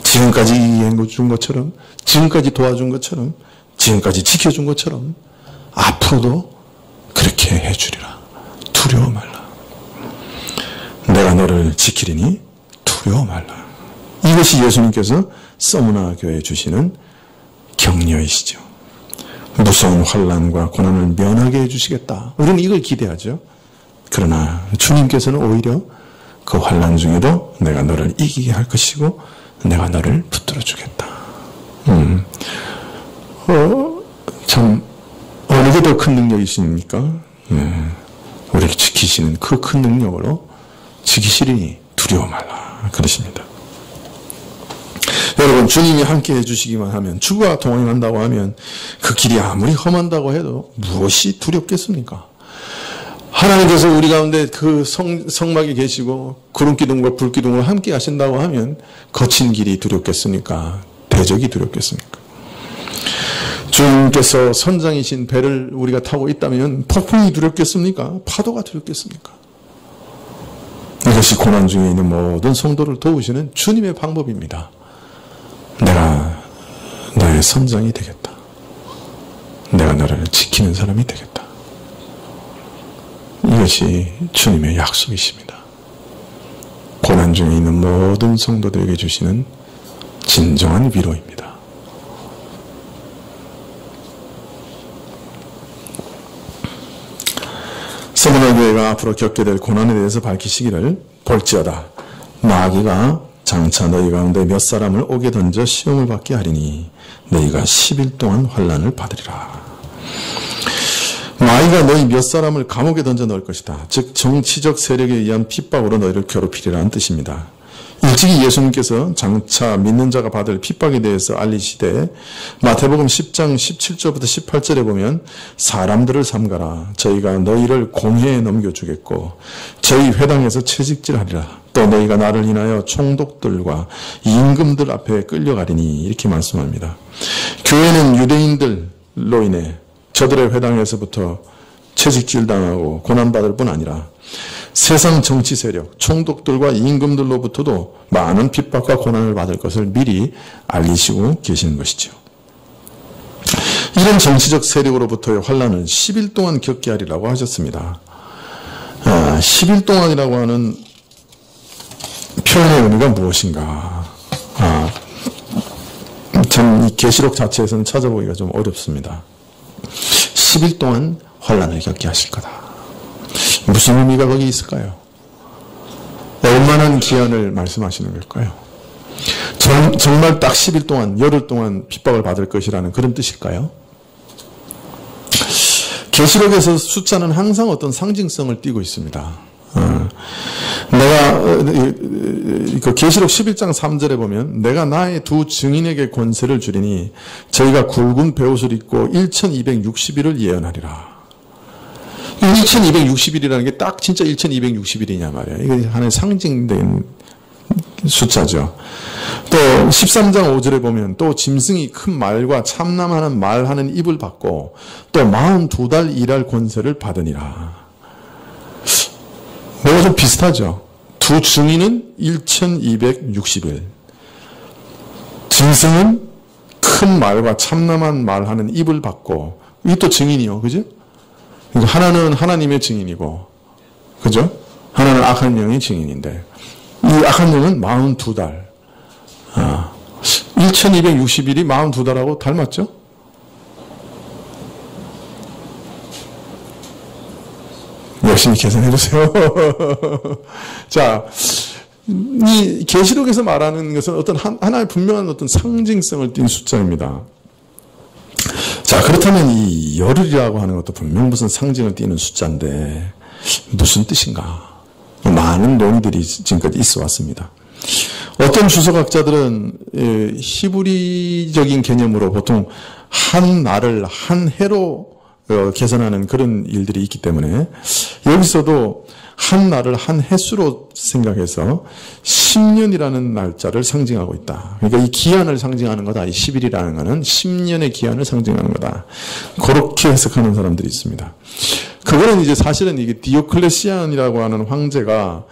[SPEAKER 2] 지금까지 이기게 준 것처럼, 지금까지 도와준 것처럼, 지금까지 지켜준 것처럼 앞으로도 그렇게 해주리라. 두려워 말라. 내가 너를 지키리니 두려워 말라. 이것이 예수님께서 서문화 교회에 주시는 격려이시죠. 무서운 환난과 고난을 면하게 해주시겠다. 우리는 이걸 기대하죠. 그러나 주님께서는 오히려 그 환난 중에도 내가 너를 이기게 할 것이고 내가 너를 붙들어 주겠다. 참 어느 게 더 큰 능력이십니까? 우리를 지키시는 그 큰 능력으로 지키시리니 두려워 말라 그러십니다. 여러분, 주님이 함께 해주시기만 하면, 주가 동행한다고 하면 그 길이 아무리 험한다고 해도 무엇이 두렵겠습니까? 하나님께서 우리 가운데 그 성막에 계시고 구름기둥과 불기둥으로 함께 하신다고 하면 거친 길이 두렵겠습니까? 대적이 두렵겠습니까? 주님께서 선장이신 배를 우리가 타고 있다면 폭풍이 두렵겠습니까? 파도가 두렵겠습니까? 이것이 고난 중에 있는 모든 성도를 도우시는 주님의 방법입니다. 내가 너의 선장이 되겠다. 내가 너를 지키는 사람이 되겠다. 이것이 주님의 약속이십니다. 고난 고난 중에 있는 모든 성도들에게 주시는 진정한 위로입니다. 서문화교회가 앞으로 겪게 될 고난에 대해서 밝히시기를 볼지어다. 마귀가 장차 너희 가운데 몇 사람을 옥에 던져 시험을 받게 하리니 너희가 10일 동안 환난을 받으리라. 마귀가 너희 몇 사람을 감옥에 던져 넣을 것이다. 즉 정치적 세력에 의한 핍박으로 너희를 괴롭히리라는 뜻입니다. 일찍이 예수님께서 장차 믿는 자가 받을 핍박에 대해서 알리시되 마태복음 10장 17절부터 18절에 보면 사람들을 삼가라. 저희가 너희를 공회에 넘겨주겠고 저희 회당에서 채찍질하리라. 또 너희가 나를 인하여 총독들과 임금들 앞에 끌려가리니 이렇게 말씀합니다. 교회는 유대인들로 인해 저들의 회당에서부터 채찍질당하고 고난받을 뿐 아니라 세상 정치 세력, 총독들과 임금들로부터도 많은 핍박과 고난을 받을 것을 미리 알리시고 계시는 것이죠. 이런 정치적 세력으로부터의 환난을 10일 동안 겪게 하리라고 하셨습니다. 10일 동안이라고 하는 표현의 의미가 무엇인가? 참 이 계시록 자체에서는 찾아보기가 좀 어렵습니다. 10일 동안 환난을 겪게 하실 거다. 무슨 의미가 거기 있을까요? 얼마나 기한을 말씀하시는 걸까요? 정말 딱 10일 동안, 열흘 동안 핍박을 받을 것이라는 그런 뜻일까요? 계시록에서 숫자는 항상 어떤 상징성을 띠고 있습니다. 내가 계시록 11장 3절에 보면 내가 나의 두 증인에게 권세를 주리니 저희가 굵은 베옷을 입고 1260일을 예언하리라. 1260일이라는 게 딱 진짜 1260일이냐 말이에요. 이게 하나의 상징된 숫자죠. 또 13장 5절에 보면 또 짐승이 큰 말과 참남하는 말하는 입을 받고 또 42달 일할 권세를 받으니라. 뭐가 좀 비슷하죠. 두 증인은 1260일. 짐승은 큰 말과 참남한 말하는 입을 받고 이게 또 증인이요. 그죠? 하나는 하나님의 증인이고, 그죠? 하나는 악한 영의 증인인데, 이 악한 영은 42달. 1260일이 42달하고 닮았죠? 열심히 계산해 보세요. 자, 이 계시록에서 말하는 것은 어떤 하나의 분명한 어떤 상징성을 띤 숫자입니다. 자, 그렇다면 이 열흘이라고 하는 것도 분명 무슨 상징을 띠는 숫자인데 무슨 뜻인가? 많은 논의들이 지금까지 있어 왔습니다. 어떤 주석학자들은 히브리적인 개념으로 보통 한 날을 한 해로 계산하는 그런 일들이 있기 때문에 여기서도 한 날을 한 횟수로 생각해서 10년이라는 날짜를 상징하고 있다. 그러니까 이 기한을 상징하는 거다. 이 10일이라는 것은 10년의 기한을 상징하는 거다. 그렇게 해석하는 사람들이 있습니다. 그거는 이제 사실은 이게 디오클레시안이라고 하는 황제가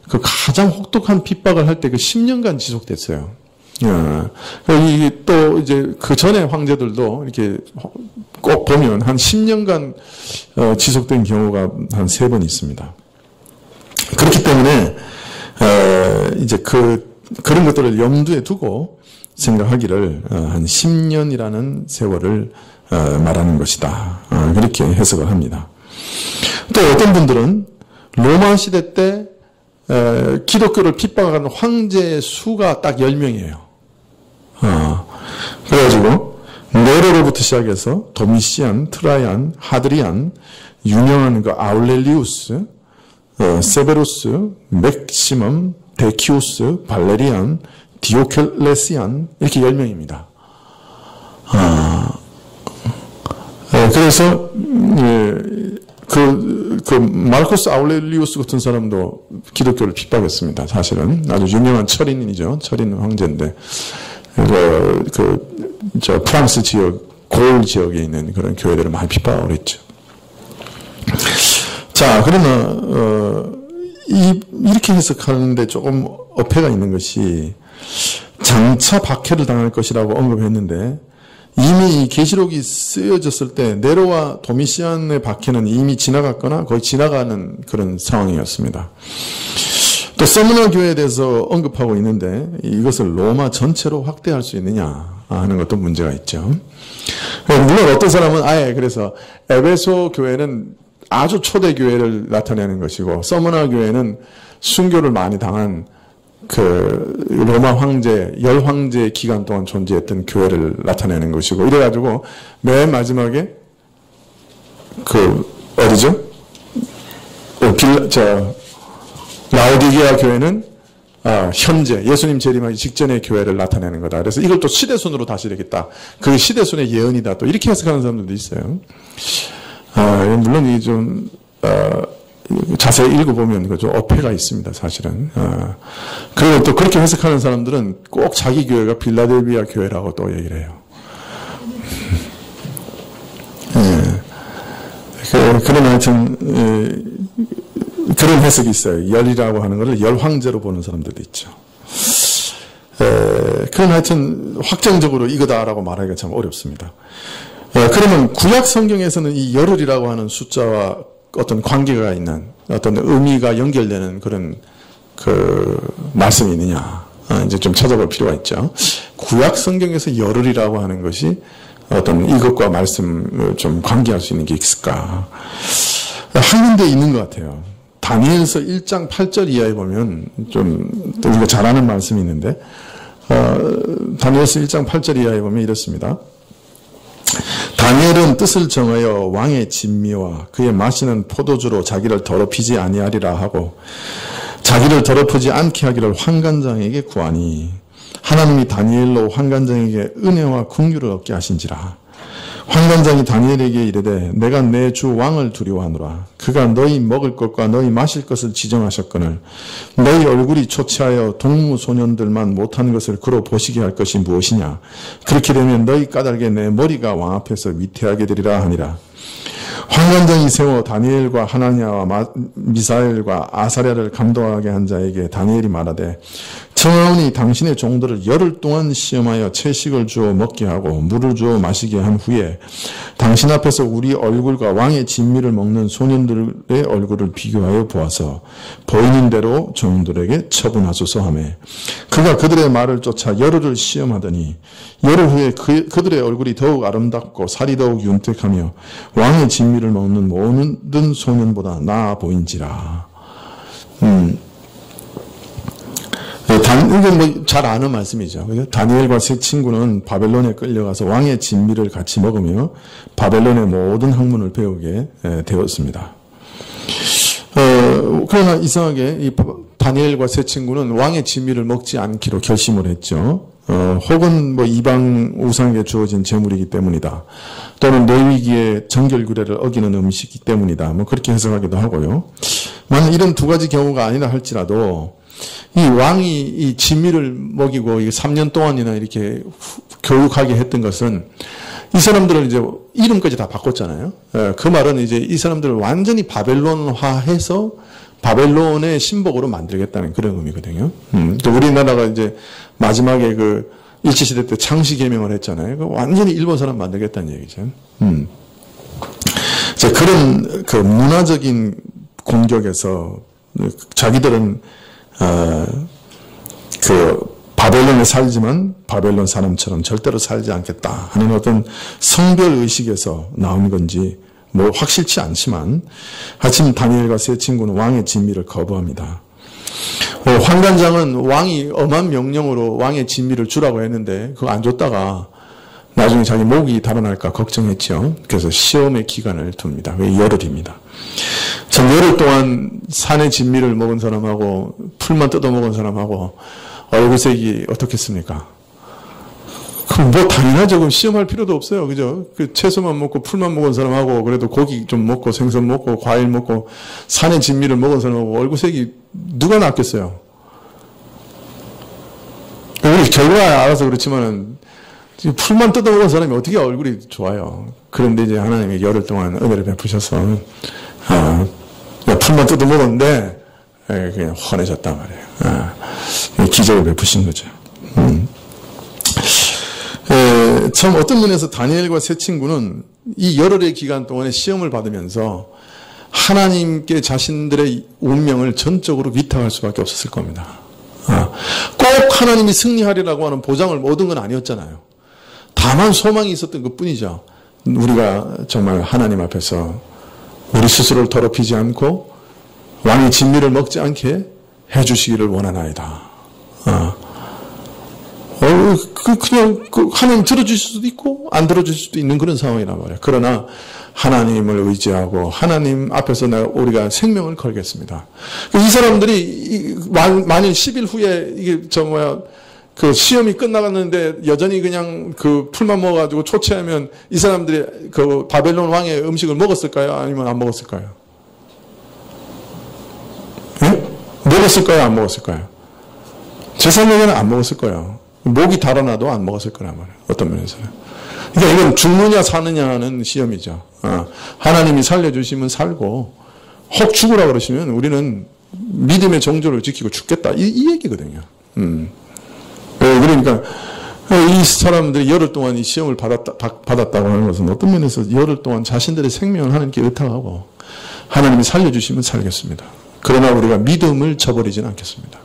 [SPEAKER 2] 그 가장 혹독한 핍박을 할 때 그 10년간 지속됐어요. 이게 또 이제 그 전에 황제들도 이렇게 꼭 보면 한 10년간 지속된 경우가 한 3번 있습니다. 그렇기 때문에 이제 그런 것들을 염두에 두고 생각하기를 한 10년이라는 세월을 말하는 것이다. 그렇게 해석을 합니다. 또 어떤 분들은 로마 시대 때 기독교를 핍박하는 황제의 수가 딱 10명이에요. 그래가지고 네로로부터 시작해서 도미시안, 트라이안, 하드리안, 유명한 그 아울렐리우스, 세베루스, 맥시멈, 데키우스, 발레리안, 디오켈레시안 이렇게 10명입니다. 그래서 그 마르코스 아울렐리우스 같은 사람도 기독교를 핍박했습니다. 사실은 아주 유명한 철인이죠. 철인 황제인데 저 프랑스 지역 고을 지역에 있는 그런 교회들을 많이 핍박을 했죠. 자, 그러나 이렇게 해석하는데 조금 어폐가 있는 것이 장차 박해를 당할 것이라고 언급했는데 이미 이 계시록이 쓰여졌을 때 네로와 도미시안의 박해는 이미 지나갔거나 거의 지나가는 그런 상황이었습니다. 또 서머나 교회에 대해서 언급하고 있는데 이것을 로마 전체로 확대할 수 있느냐 하는 것도 문제가 있죠. 물론 어떤 사람은 아예 그래서 에베소 교회는 아주 초대 교회를 나타내는 것이고 서머나 교회는 순교를 많이 당한 그 로마 황제, 열 황제 기간 동안 존재했던 교회를 나타내는 것이고 이래가지고 맨 마지막에 그 어디죠? 라오디게아 교회는 현재 예수님 재림하기 직전의 교회를 나타내는 거다. 그래서 이걸 또 시대순으로 다시 이렇겠다. 그게 시대순의 예언이다. 또 이렇게 해석하는 사람들도 있어요. 물론 이 좀 자세히 읽어보면 좀 어폐가 있습니다. 사실은. 그리고 또 그렇게 해석하는 사람들은 꼭 자기 교회가 빌라델비아 교회라고 또 얘기를 해요. 그런 하여튼 그런 해석이 있어요. 열이라고 하는 것을 열황제로 보는 사람들도 있죠. 그런 하여튼 확정적으로 이거다라고 말하기가 참 어렵습니다. 그러면 구약 성경에서는 이 열흘이라고 하는 숫자와 어떤 관계가 있는 어떤 의미가 연결되는 그런 그 말씀이 있느냐 이제 좀 찾아볼 필요가 있죠. 구약 성경에서 열흘이라고 하는 것이 어떤 이것과 말씀을 좀 관계할 수 있는 게 있을까? 한 군데 있는 것 같아요. 다니엘서 1장 8절 이하에 보면 좀 우리가 잘 아는 말씀이 있는데 다니엘서 1장 8절 이하에 보면 이렇습니다. 다니엘은 뜻을 정하여 왕의 진미와 그의 마시는 포도주로 자기를 더럽히지 아니하리라 하고 자기를 더럽히지 않게 하기를 환관장에게 구하니 하나님이 다니엘로 환관장에게 은혜와 긍휼을 얻게 하신지라. 환관장이 다니엘에게 이르되 내가 내 주 왕을 두려워하노라. 그가 너희 먹을 것과 너희 마실 것을 지정하셨거늘 너희 얼굴이 초췌하여 동무 소년들만 못한 것을 그로 보시게 할 것이 무엇이냐. 그렇게 되면 너희 까닭에 내 머리가 왕 앞에서 위태하게 되리라 하니라. 환관장이 세워 다니엘과 하나냐와 미사엘과 아사랴를 감동하게 한 자에게 다니엘이 말하되 청하오니 당신의 종들을 열흘 동안 시험하여 채식을 주어 먹게 하고 물을 주어 마시게 한 후에 당신 앞에서 우리 얼굴과 왕의 진미를 먹는 소년들의 얼굴을 비교하여 보아서 보이는 대로 종들에게 처분하소서 하며 그가 그들의 말을 쫓아 열흘을 시험하더니 열흘 후에 그들의 얼굴이 더욱 아름답고 살이 더욱 윤택하며 왕의 진미를 먹는 모든 소년보다 나아 보인지라. 이건 뭐 잘 아는 말씀이죠. 다니엘과 세 친구는 바벨론에 끌려가서 왕의 진미를 같이 먹으며 바벨론의 모든 학문을 배우게 되었습니다. 그러나 이상하게 이 다니엘과 세 친구는 왕의 진미를 먹지 않기로 결심을 했죠. 혹은 뭐 이방 우상에게 주어진 제물이기 때문이다. 또는 레위기의 정결규례를 어기는 음식이기 때문이다. 뭐 그렇게 해석하기도 하고요. 만약 이런 두 가지 경우가 아니라 할지라도 이 왕이 이 진미를 먹이고 3년 동안이나 이렇게 교육하게 했던 것은 이 사람들을 이제 이름까지 다 바꿨잖아요. 그 말은 이제 이 사람들을 완전히 바벨론화해서 바벨론의 신복으로 만들겠다는 그런 의미거든요. 또 우리나라가 이제 마지막에 그 일제시대 때 창시개명을 했잖아요. 완전히 일본 사람 만들겠다는 얘기죠. 그런 그 문화적인 공격에서 자기들은 그 바벨론에 살지만 바벨론 사람처럼 절대로 살지 않겠다 하는 어떤 성별 의식에서 나온 건지 뭐 확실치 않지만 하여튼 다니엘과 세 친구는 왕의 진미를 거부합니다. 환관장은 왕이 엄한 명령으로 왕의 진미를 주라고 했는데 그거 안 줬다가 나중에 자기 목이 달아날까 걱정했죠. 그래서 시험의 기간을 둡니다. 그게 열흘입니다. 전 열흘 동안 산의 진미를 먹은 사람하고 풀만 뜯어먹은 사람하고 얼굴색이 어떻겠습니까? 그럼 뭐 당연하죠. 그럼 시험할 필요도 없어요. 그죠? 그 채소만 먹고 풀만 먹은 사람하고 그래도 고기 좀 먹고 생선 먹고 과일 먹고 산의 진미를 먹은 사람하고 얼굴색이 누가 낫겠어요? 우리 결과에 알아서 그렇지만은 풀만 뜯어먹은 사람이 어떻게 얼굴이 좋아요? 그런데 이제 하나님이 열흘 동안 은혜를 베푸셔서 풀만 뜯어먹었는데 그냥 환해졌단 말이에요. 기적을 베푸신 거죠. 참 어떤 면에서 다니엘과 세 친구는 이 열흘의 기간 동안에 시험을 받으면서 하나님께 자신들의 운명을 전적으로 위탁할 수밖에 없었을 겁니다. 꼭 하나님이 승리하리라고 하는 보장을 얻은 건 아니었잖아요. 다만 소망이 있었던 것 뿐이죠. 우리가 정말 하나님 앞에서 우리 스스로를 더럽히지 않고 왕의 진미를 먹지 않게 해주시기를 원하나이다. 그냥 하나님 들어주실 수도 있고 안 들어주실 수도 있는 그런 상황이란 말이에요. 그러나 하나님을 의지하고 하나님 앞에서 우리가 생명을 걸겠습니다. 이 사람들이 만일 10일 후에 이게 그 시험이 끝나갔는데 여전히 그냥 그 풀만 먹어가지고 초췌하면 이 사람들이 그 바벨론 왕의 음식을 먹었을까요? 아니면 안 먹었을까요? 네? 먹었을까요? 안 먹었을까요? 제 생각에는 안 먹었을 거예요. 목이 달아나도 안 먹었을 거란 말이에요. 어떤 면에서는. 그러니까 이건 죽느냐 사느냐는 시험이죠. 하나님이 살려주시면 살고 혹 죽으라 그러시면 우리는 믿음의 정조를 지키고 죽겠다. 이 얘기거든요. 그러니까 이 사람들이 열흘 동안 이 시험을 받았다고 하는 것은 어떤 면에서 열흘 동안 자신들의 생명을 하나님께 의탁하고 하나님이 살려주시면 살겠습니다. 그러나 우리가 믿음을 저버리지는 않겠습니다.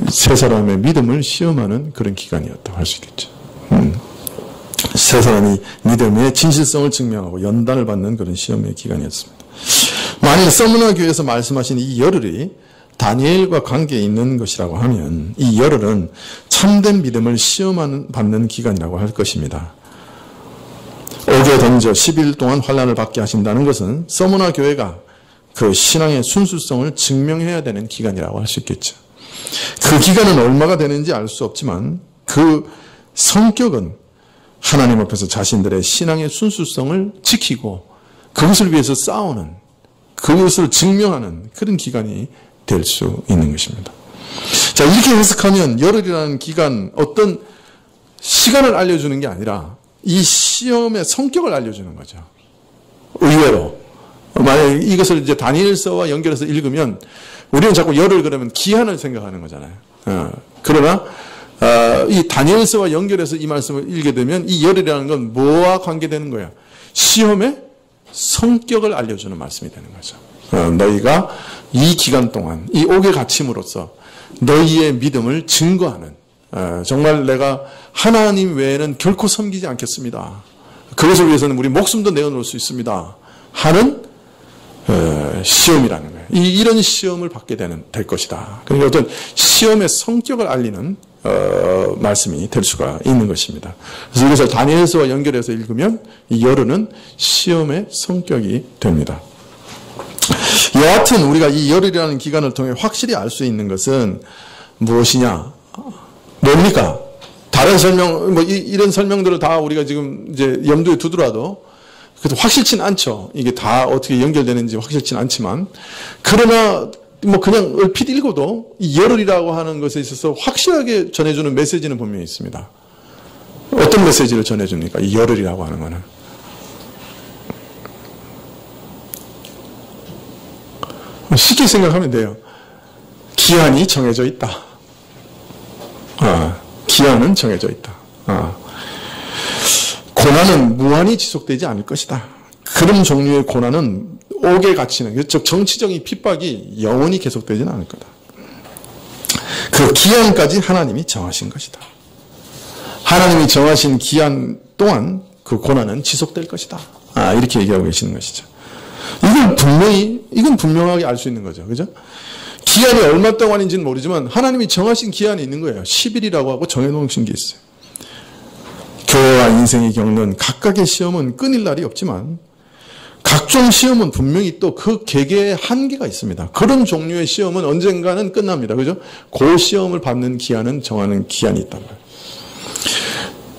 [SPEAKER 2] 세 사람의 믿음을 시험하는 그런 기간이었다고 할 수 있겠죠. 세 사람이 믿음의 진실성을 증명하고 연단을 받는 그런 시험의 기간이었습니다. 만일 서문화 교회에서 말씀하신 이 열흘이 다니엘과 관계에 있는 것이라고 하면 이 열흘은 참된 믿음을 시험받는 기간이라고 할 것입니다. 옥에 던져 10일 동안 환난을 받게 하신다는 것은 서문화 교회가 그 신앙의 순수성을 증명해야 되는 기간이라고 할 수 있겠죠. 그 기간은 얼마가 되는지 알 수 없지만 그 성격은 하나님 앞에서 자신들의 신앙의 순수성을 지키고 그것을 위해서 싸우는, 그것을 증명하는 그런 기간이 될 수 있는 것입니다. 자, 이렇게 해석하면 열흘이라는 기간, 어떤 시간을 알려주는 게 아니라 이 시험의 성격을 알려주는 거죠. 의외로. 만약 이것을 이제 다니엘서와 연결해서 읽으면 우리는 자꾸 열흘 그러면 기한을 생각하는 거잖아요. 그러나 이 다니엘서와 연결해서 이 말씀을 읽게 되면 이 열흘이라는 건 뭐와 관계되는 거야? 시험의 성격을 알려주는 말씀이 되는 거죠. 너희가 이 기간 동안 이 옥에 갇힘으로써 너희의 믿음을 증거하는, 정말 내가 하나님 외에는 결코 섬기지 않겠습니다. 그것을 위해서는 우리 목숨도 내어놓을 수 있습니다. 하는 시험이라는 거예요. 이런 시험을 받게 될 것이다. 그러니까 어떤 시험의 성격을 알리는 말씀이 될 수가 있는 것입니다. 그래서 이것을 다니엘서와 연결해서 읽으면 이 열흘은 시험의 성격이 됩니다. 여하튼 우리가 이 열흘이라는 기간을 통해 확실히 알 수 있는 것은 무엇이냐? 뭡니까? 다른 설명, 이런 설명들을 다 우리가 지금 이제 염두에 두더라도 그래도 확실치는 않죠. 이게 다 어떻게 연결되는지 확실치는 않지만, 그러나 그냥 얼핏 읽어도 이 열흘이라고 하는 것에 있어서 확실하게 전해주는 메시지는 분명히 있습니다. 어떤 메시지를 전해줍니까? 이 열흘이라고 하는 거는. 쉽게 생각하면 돼요. 기한이 정해져 있다. 기한은 정해져 있다. 고난은 무한히 지속되지 않을 것이다. 그런 종류의 고난은 옥에 갇히는, 즉 정치적인 핍박이 영원히 계속되지는 않을 거다. 그 기한까지 하나님이 정하신 것이다. 하나님이 정하신 기한 동안 그 고난은 지속될 것이다. 이렇게 얘기하고 계시는 것이죠. 이건 분명하게 알 수 있는 거죠. 그죠? 기한이 얼마 동안인지는 모르지만 하나님이 정하신 기한이 있는 거예요. 10일이라고 하고 정해놓으신 게 있어요. 교회와 인생이 겪는 각각의 시험은 끊일 날이 없지만 각종 시험은 분명히 또 그 개개의 한계가 있습니다. 그런 종류의 시험은 언젠가는 끝납니다. 그죠? 그 시험을 받는 기한은 정하는 기한이 있단 말이에요.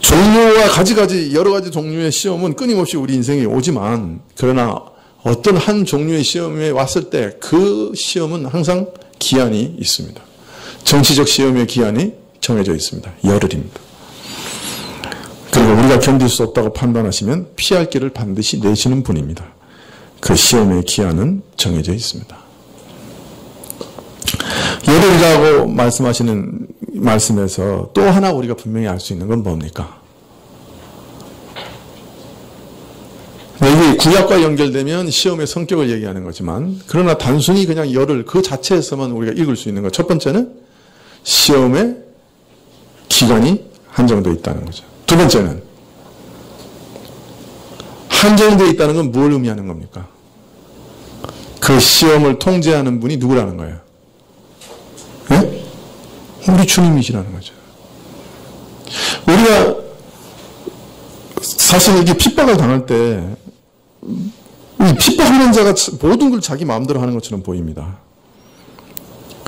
[SPEAKER 2] 종류와 가지 여러 가지 종류의 시험은 끊임없이 우리 인생에 오지만, 그러나 어떤 한 종류의 시험에 왔을 때 그 시험은 항상 기한이 있습니다. 정치적 시험의 기한이 정해져 있습니다. 열흘입니다. 그리고 우리가 견딜 수 없다고 판단하시면 피할 길을 반드시 내시는 분입니다. 그 시험의 기한은 정해져 있습니다. 열흘이라고 말씀하시는 말씀에서 또 하나 우리가 분명히 알 수 있는 건 뭡니까? 이게 구약과 연결되면 시험의 성격을 얘기하는 거지만, 그러나 단순히 그냥 열을 그 자체에서만 우리가 읽을 수 있는 것. 첫 번째는 시험의 기간이 한정되어 있다는 거죠. 두 번째는 한정되어 있다는 건 뭘 의미하는 겁니까? 그 시험을 통제하는 분이 누구라는 거예요? 네? 우리 주님이시라는 거죠. 우리가 사실 이게 핍박을 당할 때 이 핍박하는 자가 모든 걸 자기 마음대로 하는 것처럼 보입니다.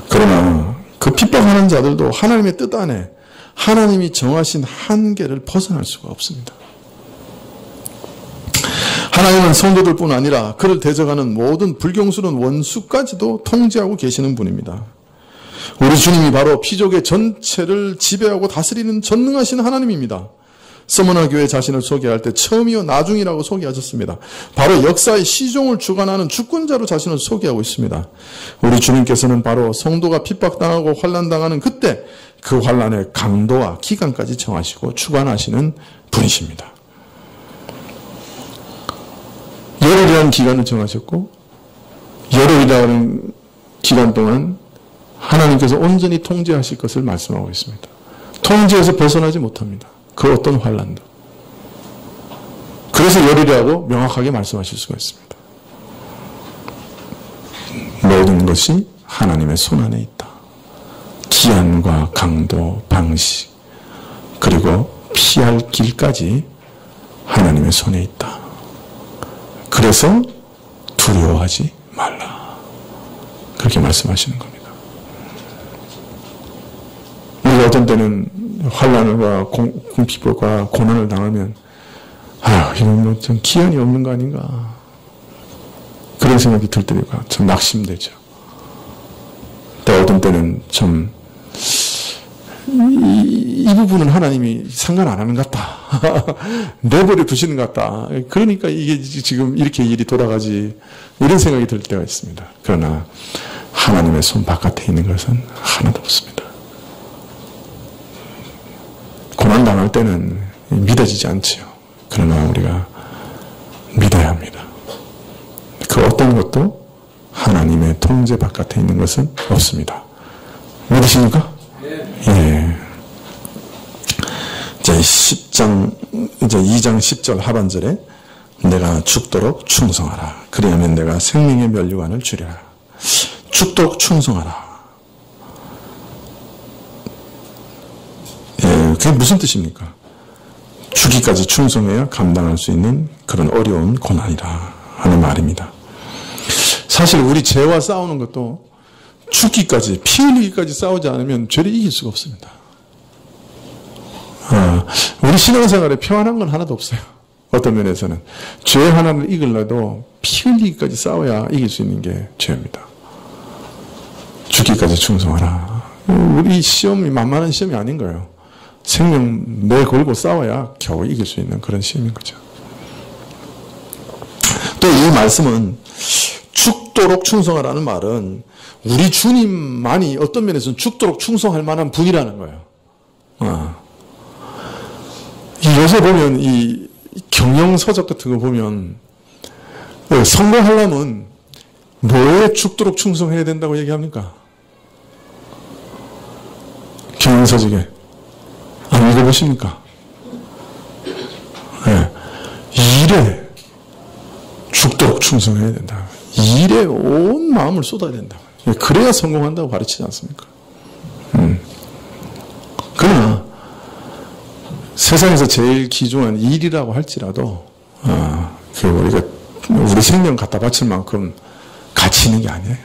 [SPEAKER 2] 그러나 그 핍박하는 자들도 하나님의 뜻 안에 하나님이 정하신 한계를 벗어날 수가 없습니다. 하나님은 성도들뿐 아니라 그를 대적하는 모든 불경스러운 원수까지도 통제하고 계시는 분입니다. 우리 주님이 바로 피족의 전체를 지배하고 다스리는 전능하신 하나님입니다. 서머나 교회 자신을 소개할 때 처음이요 나중이라고 소개하셨습니다. 바로 역사의 시종을 주관하는 주권자로 자신을 소개하고 있습니다. 우리 주님께서는 바로 성도가 핍박당하고 환난당하는 그때 그 환난의 강도와 기간까지 정하시고 주관하시는 분이십니다. 열흘이라는 기간을 정하셨고 열흘이라는 기간 동안 하나님께서 온전히 통제하실 것을 말씀하고 있습니다. 통제에서 벗어나지 못합니다. 그 어떤 환난도. 그래서 열흘이라고 명확하게 말씀하실 수가 있습니다. 모든 것이 하나님의 손 안에 있다. 기한과 강도, 방식, 그리고 피할 길까지 하나님의 손에 있다. 그래서 두려워하지 말라. 그렇게 말씀하시는 겁니다. 우리가 어떤 때는 환난과 공핍과 고난을 당하면 이건 뭐 좀 기한이 없는 거 아닌가, 그런 생각이 들 때가 참 낙심되죠. 또 어떤 때는 참 이 부분은 하나님이 상관 안 하는 것 같다. 내버려 두시는 것 같다. 그러니까 이게 지금 이렇게 일이 돌아가지, 이런 생각이 들 때가 있습니다. 그러나 하나님의 손 바깥에 있는 것은 하나도 없습니다. 고난 당할 때는 믿어지지 않지요. 그러나 우리가 믿어야 합니다. 그 어떤 것도 하나님의 통제 바깥에 있는 것은 없습니다. 믿으십니까? 예. 이제 2장 10절 하반절에 내가 죽도록 충성하라. 그리하면 내가 생명의 면류관을 주리라. 죽도록 충성하라. 예, 그게 무슨 뜻입니까? 죽기까지 충성해야 감당할 수 있는 그런 어려운 고난이라 하는 말입니다. 사실 우리 죄와 싸우는 것도 죽기까지, 피 흘리기까지 싸우지 않으면 죄를 이길 수가 없습니다. 우리 신앙생활에 평안한 건 하나도 없어요. 어떤 면에서는 죄 하나를 이기려도 피 흘리기까지 싸워야 이길 수 있는 게 죄입니다. 죽기까지 충성하라. 우리 시험이 만만한 시험이 아닌 거예요. 생명 내걸고 싸워야 겨우 이길 수 있는 그런 시험인 거죠. 또 이 말씀은 죽도록 충성하라는 말은 우리 주님만이 어떤 면에서는 죽도록 충성할 만한 분이라는 거예요. 요새 보면 이 경영서적 같은 거 보면 성공하려면 뭐에 죽도록 충성해야 된다고 얘기합니까? 경영서적에 안 읽어보십니까? 네. 일에 죽도록 충성해야 된다. 일에 온 마음을 쏟아야 된다. 그래야 성공한다고 가르치지 않습니까? 그러나 세상에서 제일 귀중한 일이라고 할지라도 우리가 우리 생명 갖다 바칠 만큼 가치 있는 게 아니에요.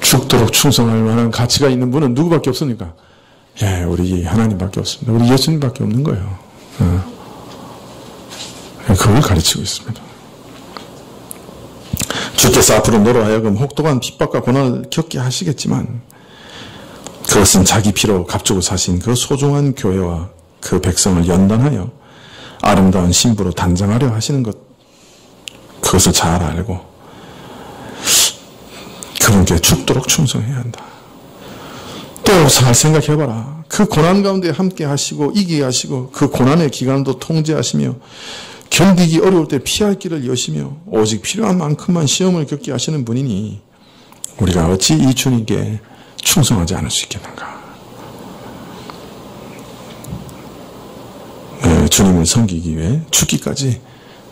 [SPEAKER 2] 죽도록 충성할 만한 가치가 있는 분은 누구밖에 없습니까? 예, 우리 하나님밖에 없습니다. 우리 예수님밖에 없는 거예요. 그걸 가르치고 있습니다. 주께서 앞으로 너로 하여금 혹독한 핍박과 고난을 겪게 하시겠지만 그것은 자기 피로 값주고 사신 그 소중한 교회와 그 백성을 연단하여 아름다운 신부로 단장하려 하시는 것, 그것을 잘 알고 그분께 죽도록 충성해야 한다. 또 잘 생각해봐라. 그 고난 가운데 함께 하시고 이기게 하시고 그 고난의 기간도 통제하시며 견디기 어려울 때 피할 길을 여시며 오직 필요한 만큼만 시험을 겪게 하시는 분이니 우리가 어찌 이 주님께 충성하지 않을 수 있겠는가. 주님을 섬기기 위해 죽기까지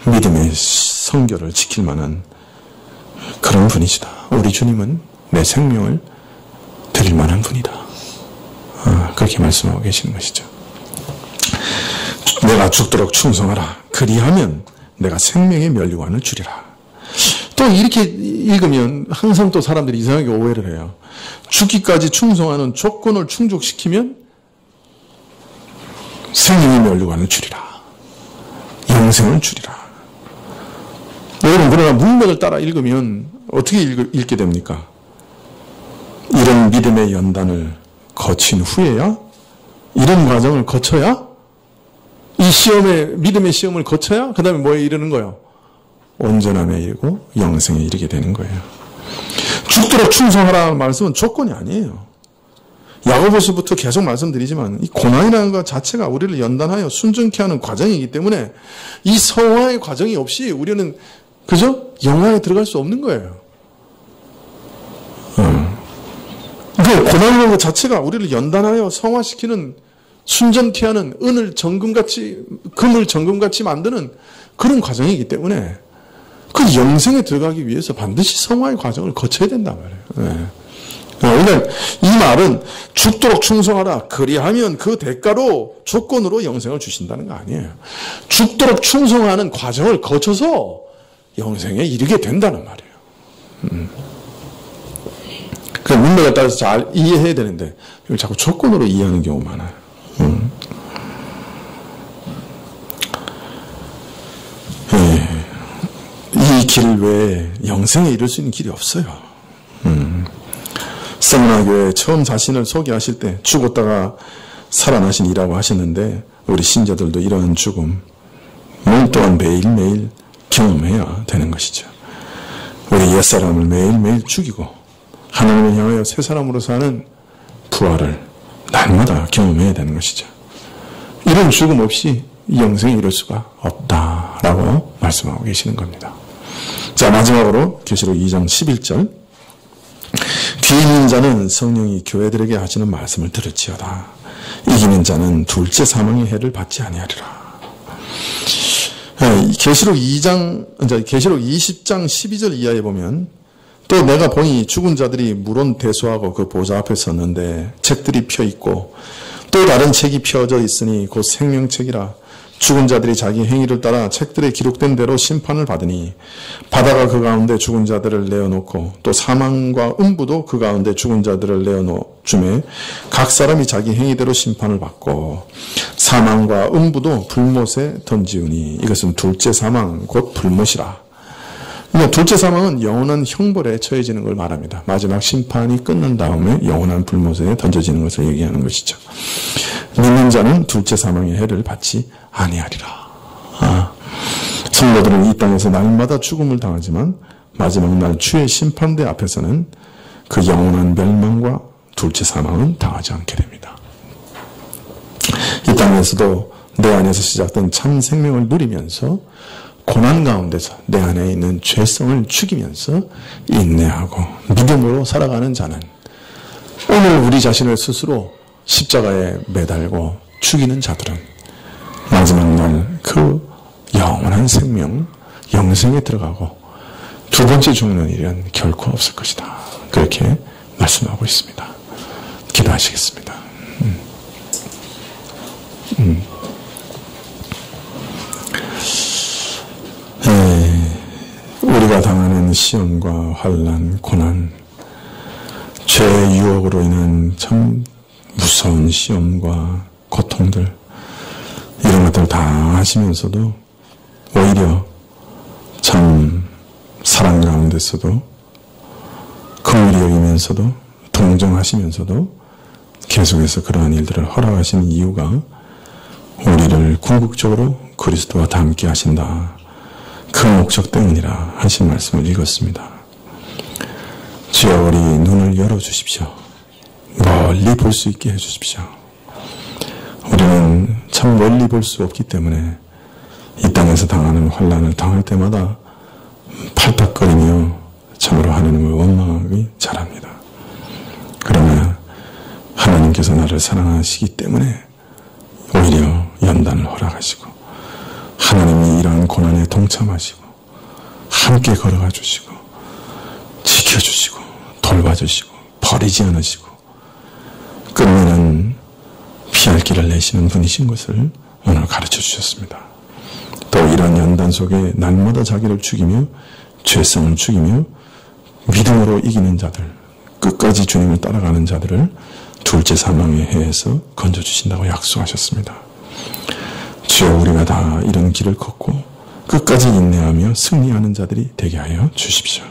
[SPEAKER 2] 믿음의 성결을 지킬 만한 그런 분이시다. 우리 주님은 내 생명을 드릴 만한 분이다. 그렇게 말씀하고 계시는 것이죠. 내가 죽도록 충성하라. 그리하면 내가 생명의 면류관을 주리라. 또 이렇게 읽으면 항상 또 사람들이 이상하게 오해를 해요. 죽기까지 충성하는 조건을 충족시키면 생명의 면류관을 주리라. 영생을 주리라. 여러분, 그러나 문맥을 따라 읽으면 어떻게 읽게 됩니까? 이런 믿음의 연단을 거친 후에야? 이런 과정을 거쳐야? 이 믿음의 시험을 거쳐야? 그 다음에 뭐에 이르는 거예요? 온전함에 이르고 영생에 이르게 되는 거예요. 죽도록 충성하라는 말씀은 조건이 아니에요. 야고보서부터 계속 말씀드리지만 이 고난이라는 것 자체가 우리를 연단하여 순종케 하는 과정이기 때문에 이 성화의 과정이 없이 우리는 그저 영화에 들어갈 수 없는 거예요. 그 고난이라는 것 자체가 우리를 연단하여 성화시키는 순전케 하는 금을 정금같이 만드는 그런 과정이기 때문에 그 영생에 들어가기 위해서 반드시 성화의 과정을 거쳐야 된단 말이에요. 그러니까 이 말은 죽도록 충성하라. 그리하면 그 대가로 조건으로 영생을 주신다는 거 아니에요. 죽도록 충성하는 과정을 거쳐서 영생에 이르게 된다는 말이에요. 그 문맥에 따라서 잘 이해해야 되는데 이걸 자꾸 조건으로 이해하는 경우가 많아요. 이 길 외에 영생에 이를 수 있는 길이 없어요. 세미나교회 처음 자신을 소개하실 때 죽었다가 살아나신이라고 하셨는데 우리 신자들도 이러한 죽음을 또한 매일매일 경험해야 되는 것이죠. 우리 옛사람을 매일매일 죽이고 하나님을 향하여 새 사람으로 사는 부활을 날마다 경험해야 되는 것이죠. 이런 죽음 없이 영생에 이룰 수가 없다라고 말씀하고 계시는 겁니다. 자, 마지막으로 계시록 2장 11절. 귀 있는 자는 성령이 교회들에게 하시는 말씀을 들을지어다. 이기는 자는 둘째 사망의 해를 받지 아니하리라. 계시록 20장 12절 이하에 보면 또 내가 보니 죽은 자들이 물론 대수하고 그 보좌 앞에 섰는데 책들이 펴 있고 또 다른 책이 펴져 있으니 곧 생명책이라. 죽은 자들이 자기 행위를 따라 책들에 기록된 대로 심판을 받으니 바다가 그 가운데 죽은 자들을 내어놓고 또 사망과 음부도 그 가운데 죽은 자들을 내어놓음에 각 사람이 자기 행위대로 심판을 받고 사망과 음부도 불못에 던지우니 이것은 둘째 사망 곧 불못이라. 둘째 사망은 영원한 형벌에 처해지는 걸 말합니다. 마지막 심판이 끝난 다음에 영원한 불못에 던져지는 것을 얘기하는 것이죠. 믿는 자는 둘째 사망의 해를 받지 아니하리라. 성도들은 이 땅에서 날마다 죽음을 당하지만 마지막 날 주의 심판대 앞에서는 그 영원한 멸망과 둘째 사망은 당하지 않게 됩니다. 이 땅에서도 내 안에서 시작된 참 생명을 누리면서 고난 가운데서 내 안에 있는 죄성을 죽이면서 인내하고 믿음으로 살아가는 자는 오늘 우리 자신을 스스로 십자가에 매달고 죽이는 자들은 마지막 날 그 영원한 생명, 영생에 들어가고 두 번째 죽는 일은 결코 없을 것이다. 그렇게 말씀하고 있습니다. 기도하시겠습니다. 우리가 당하는 시험과 환난, 고난, 죄의 유혹으로 인한 참 무서운 시험과 고통들 이런 것들 다 하시면서도 오히려 참 사랑 가운데서도 긍휼히 여기면서도 동정하시면서도 계속해서 그러한 일들을 허락하시는 이유가 우리를 궁극적으로 그리스도와 함께 하신다. 그 목적 때문이라 하신 말씀을 읽었습니다. 주여 우리 눈을 열어주십시오. 멀리 볼 수 있게 해주십시오. 우리는 참 멀리 볼 수 없기 때문에 이 땅에서 당하는 환난을 당할 때마다 팔딱거리며 참으로 하나님을 원망하기 잘합니다. 그러나 하나님께서 나를 사랑하시기 때문에 오히려 연단을 허락하시고 하나님이 이러한 고난에 동참하시고 함께 걸어가 주시고 지켜주시고 돌봐주시고 버리지 않으시고 끝내는 피할 길을 내시는 분이신 것을 오늘 가르쳐 주셨습니다. 또 이러한 연단 속에 날마다 자기를 죽이며 죄성을 죽이며 믿음으로 이기는 자들, 끝까지 주님을 따라가는 자들을 둘째 사망의 해에서 건져주신다고 약속하셨습니다. 주여, 우리가 다 이런 길을 걷고 끝까지 인내하며 승리하는 자들이 되게 하여 주십시오.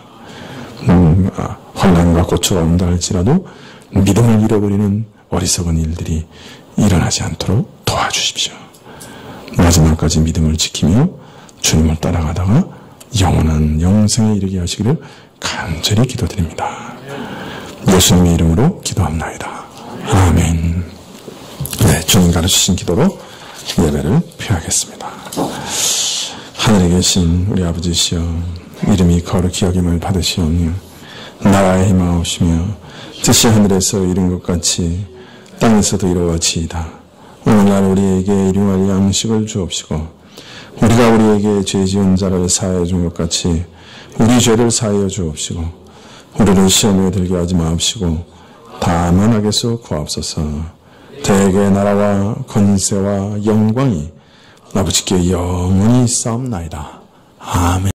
[SPEAKER 2] 환난과 고초가 온다 할지라도 믿음을 잃어버리는 어리석은 일들이 일어나지 않도록 도와주십시오. 마지막까지 믿음을 지키며 주님을 따라가다가 영원한 영생에 이르게 하시기를 간절히 기도드립니다. 예수님의 이름으로 기도합나이다. 아멘. 네, 주님 가르치신 기도로 예배를 피하겠습니다. 하늘에 계신 우리 아버지시여, 이름이 거룩히 여김을 받으시오며 나라의 희망하시며 뜻이 하늘에서 이룬 것 같이 땅에서도 이루어지이다. 오늘날 우리에게 일용할 양식을 주옵시고 우리가 우리에게 죄 지은 자를 사하여 준 것 같이 우리 죄를 사하여 주옵시고 우리를 시험에 들게 하지 마옵시고 다만 악에서 구하옵소서. 대개 나라와 권세와 영광이 아버지께 영원히 싸움나이다. 아멘.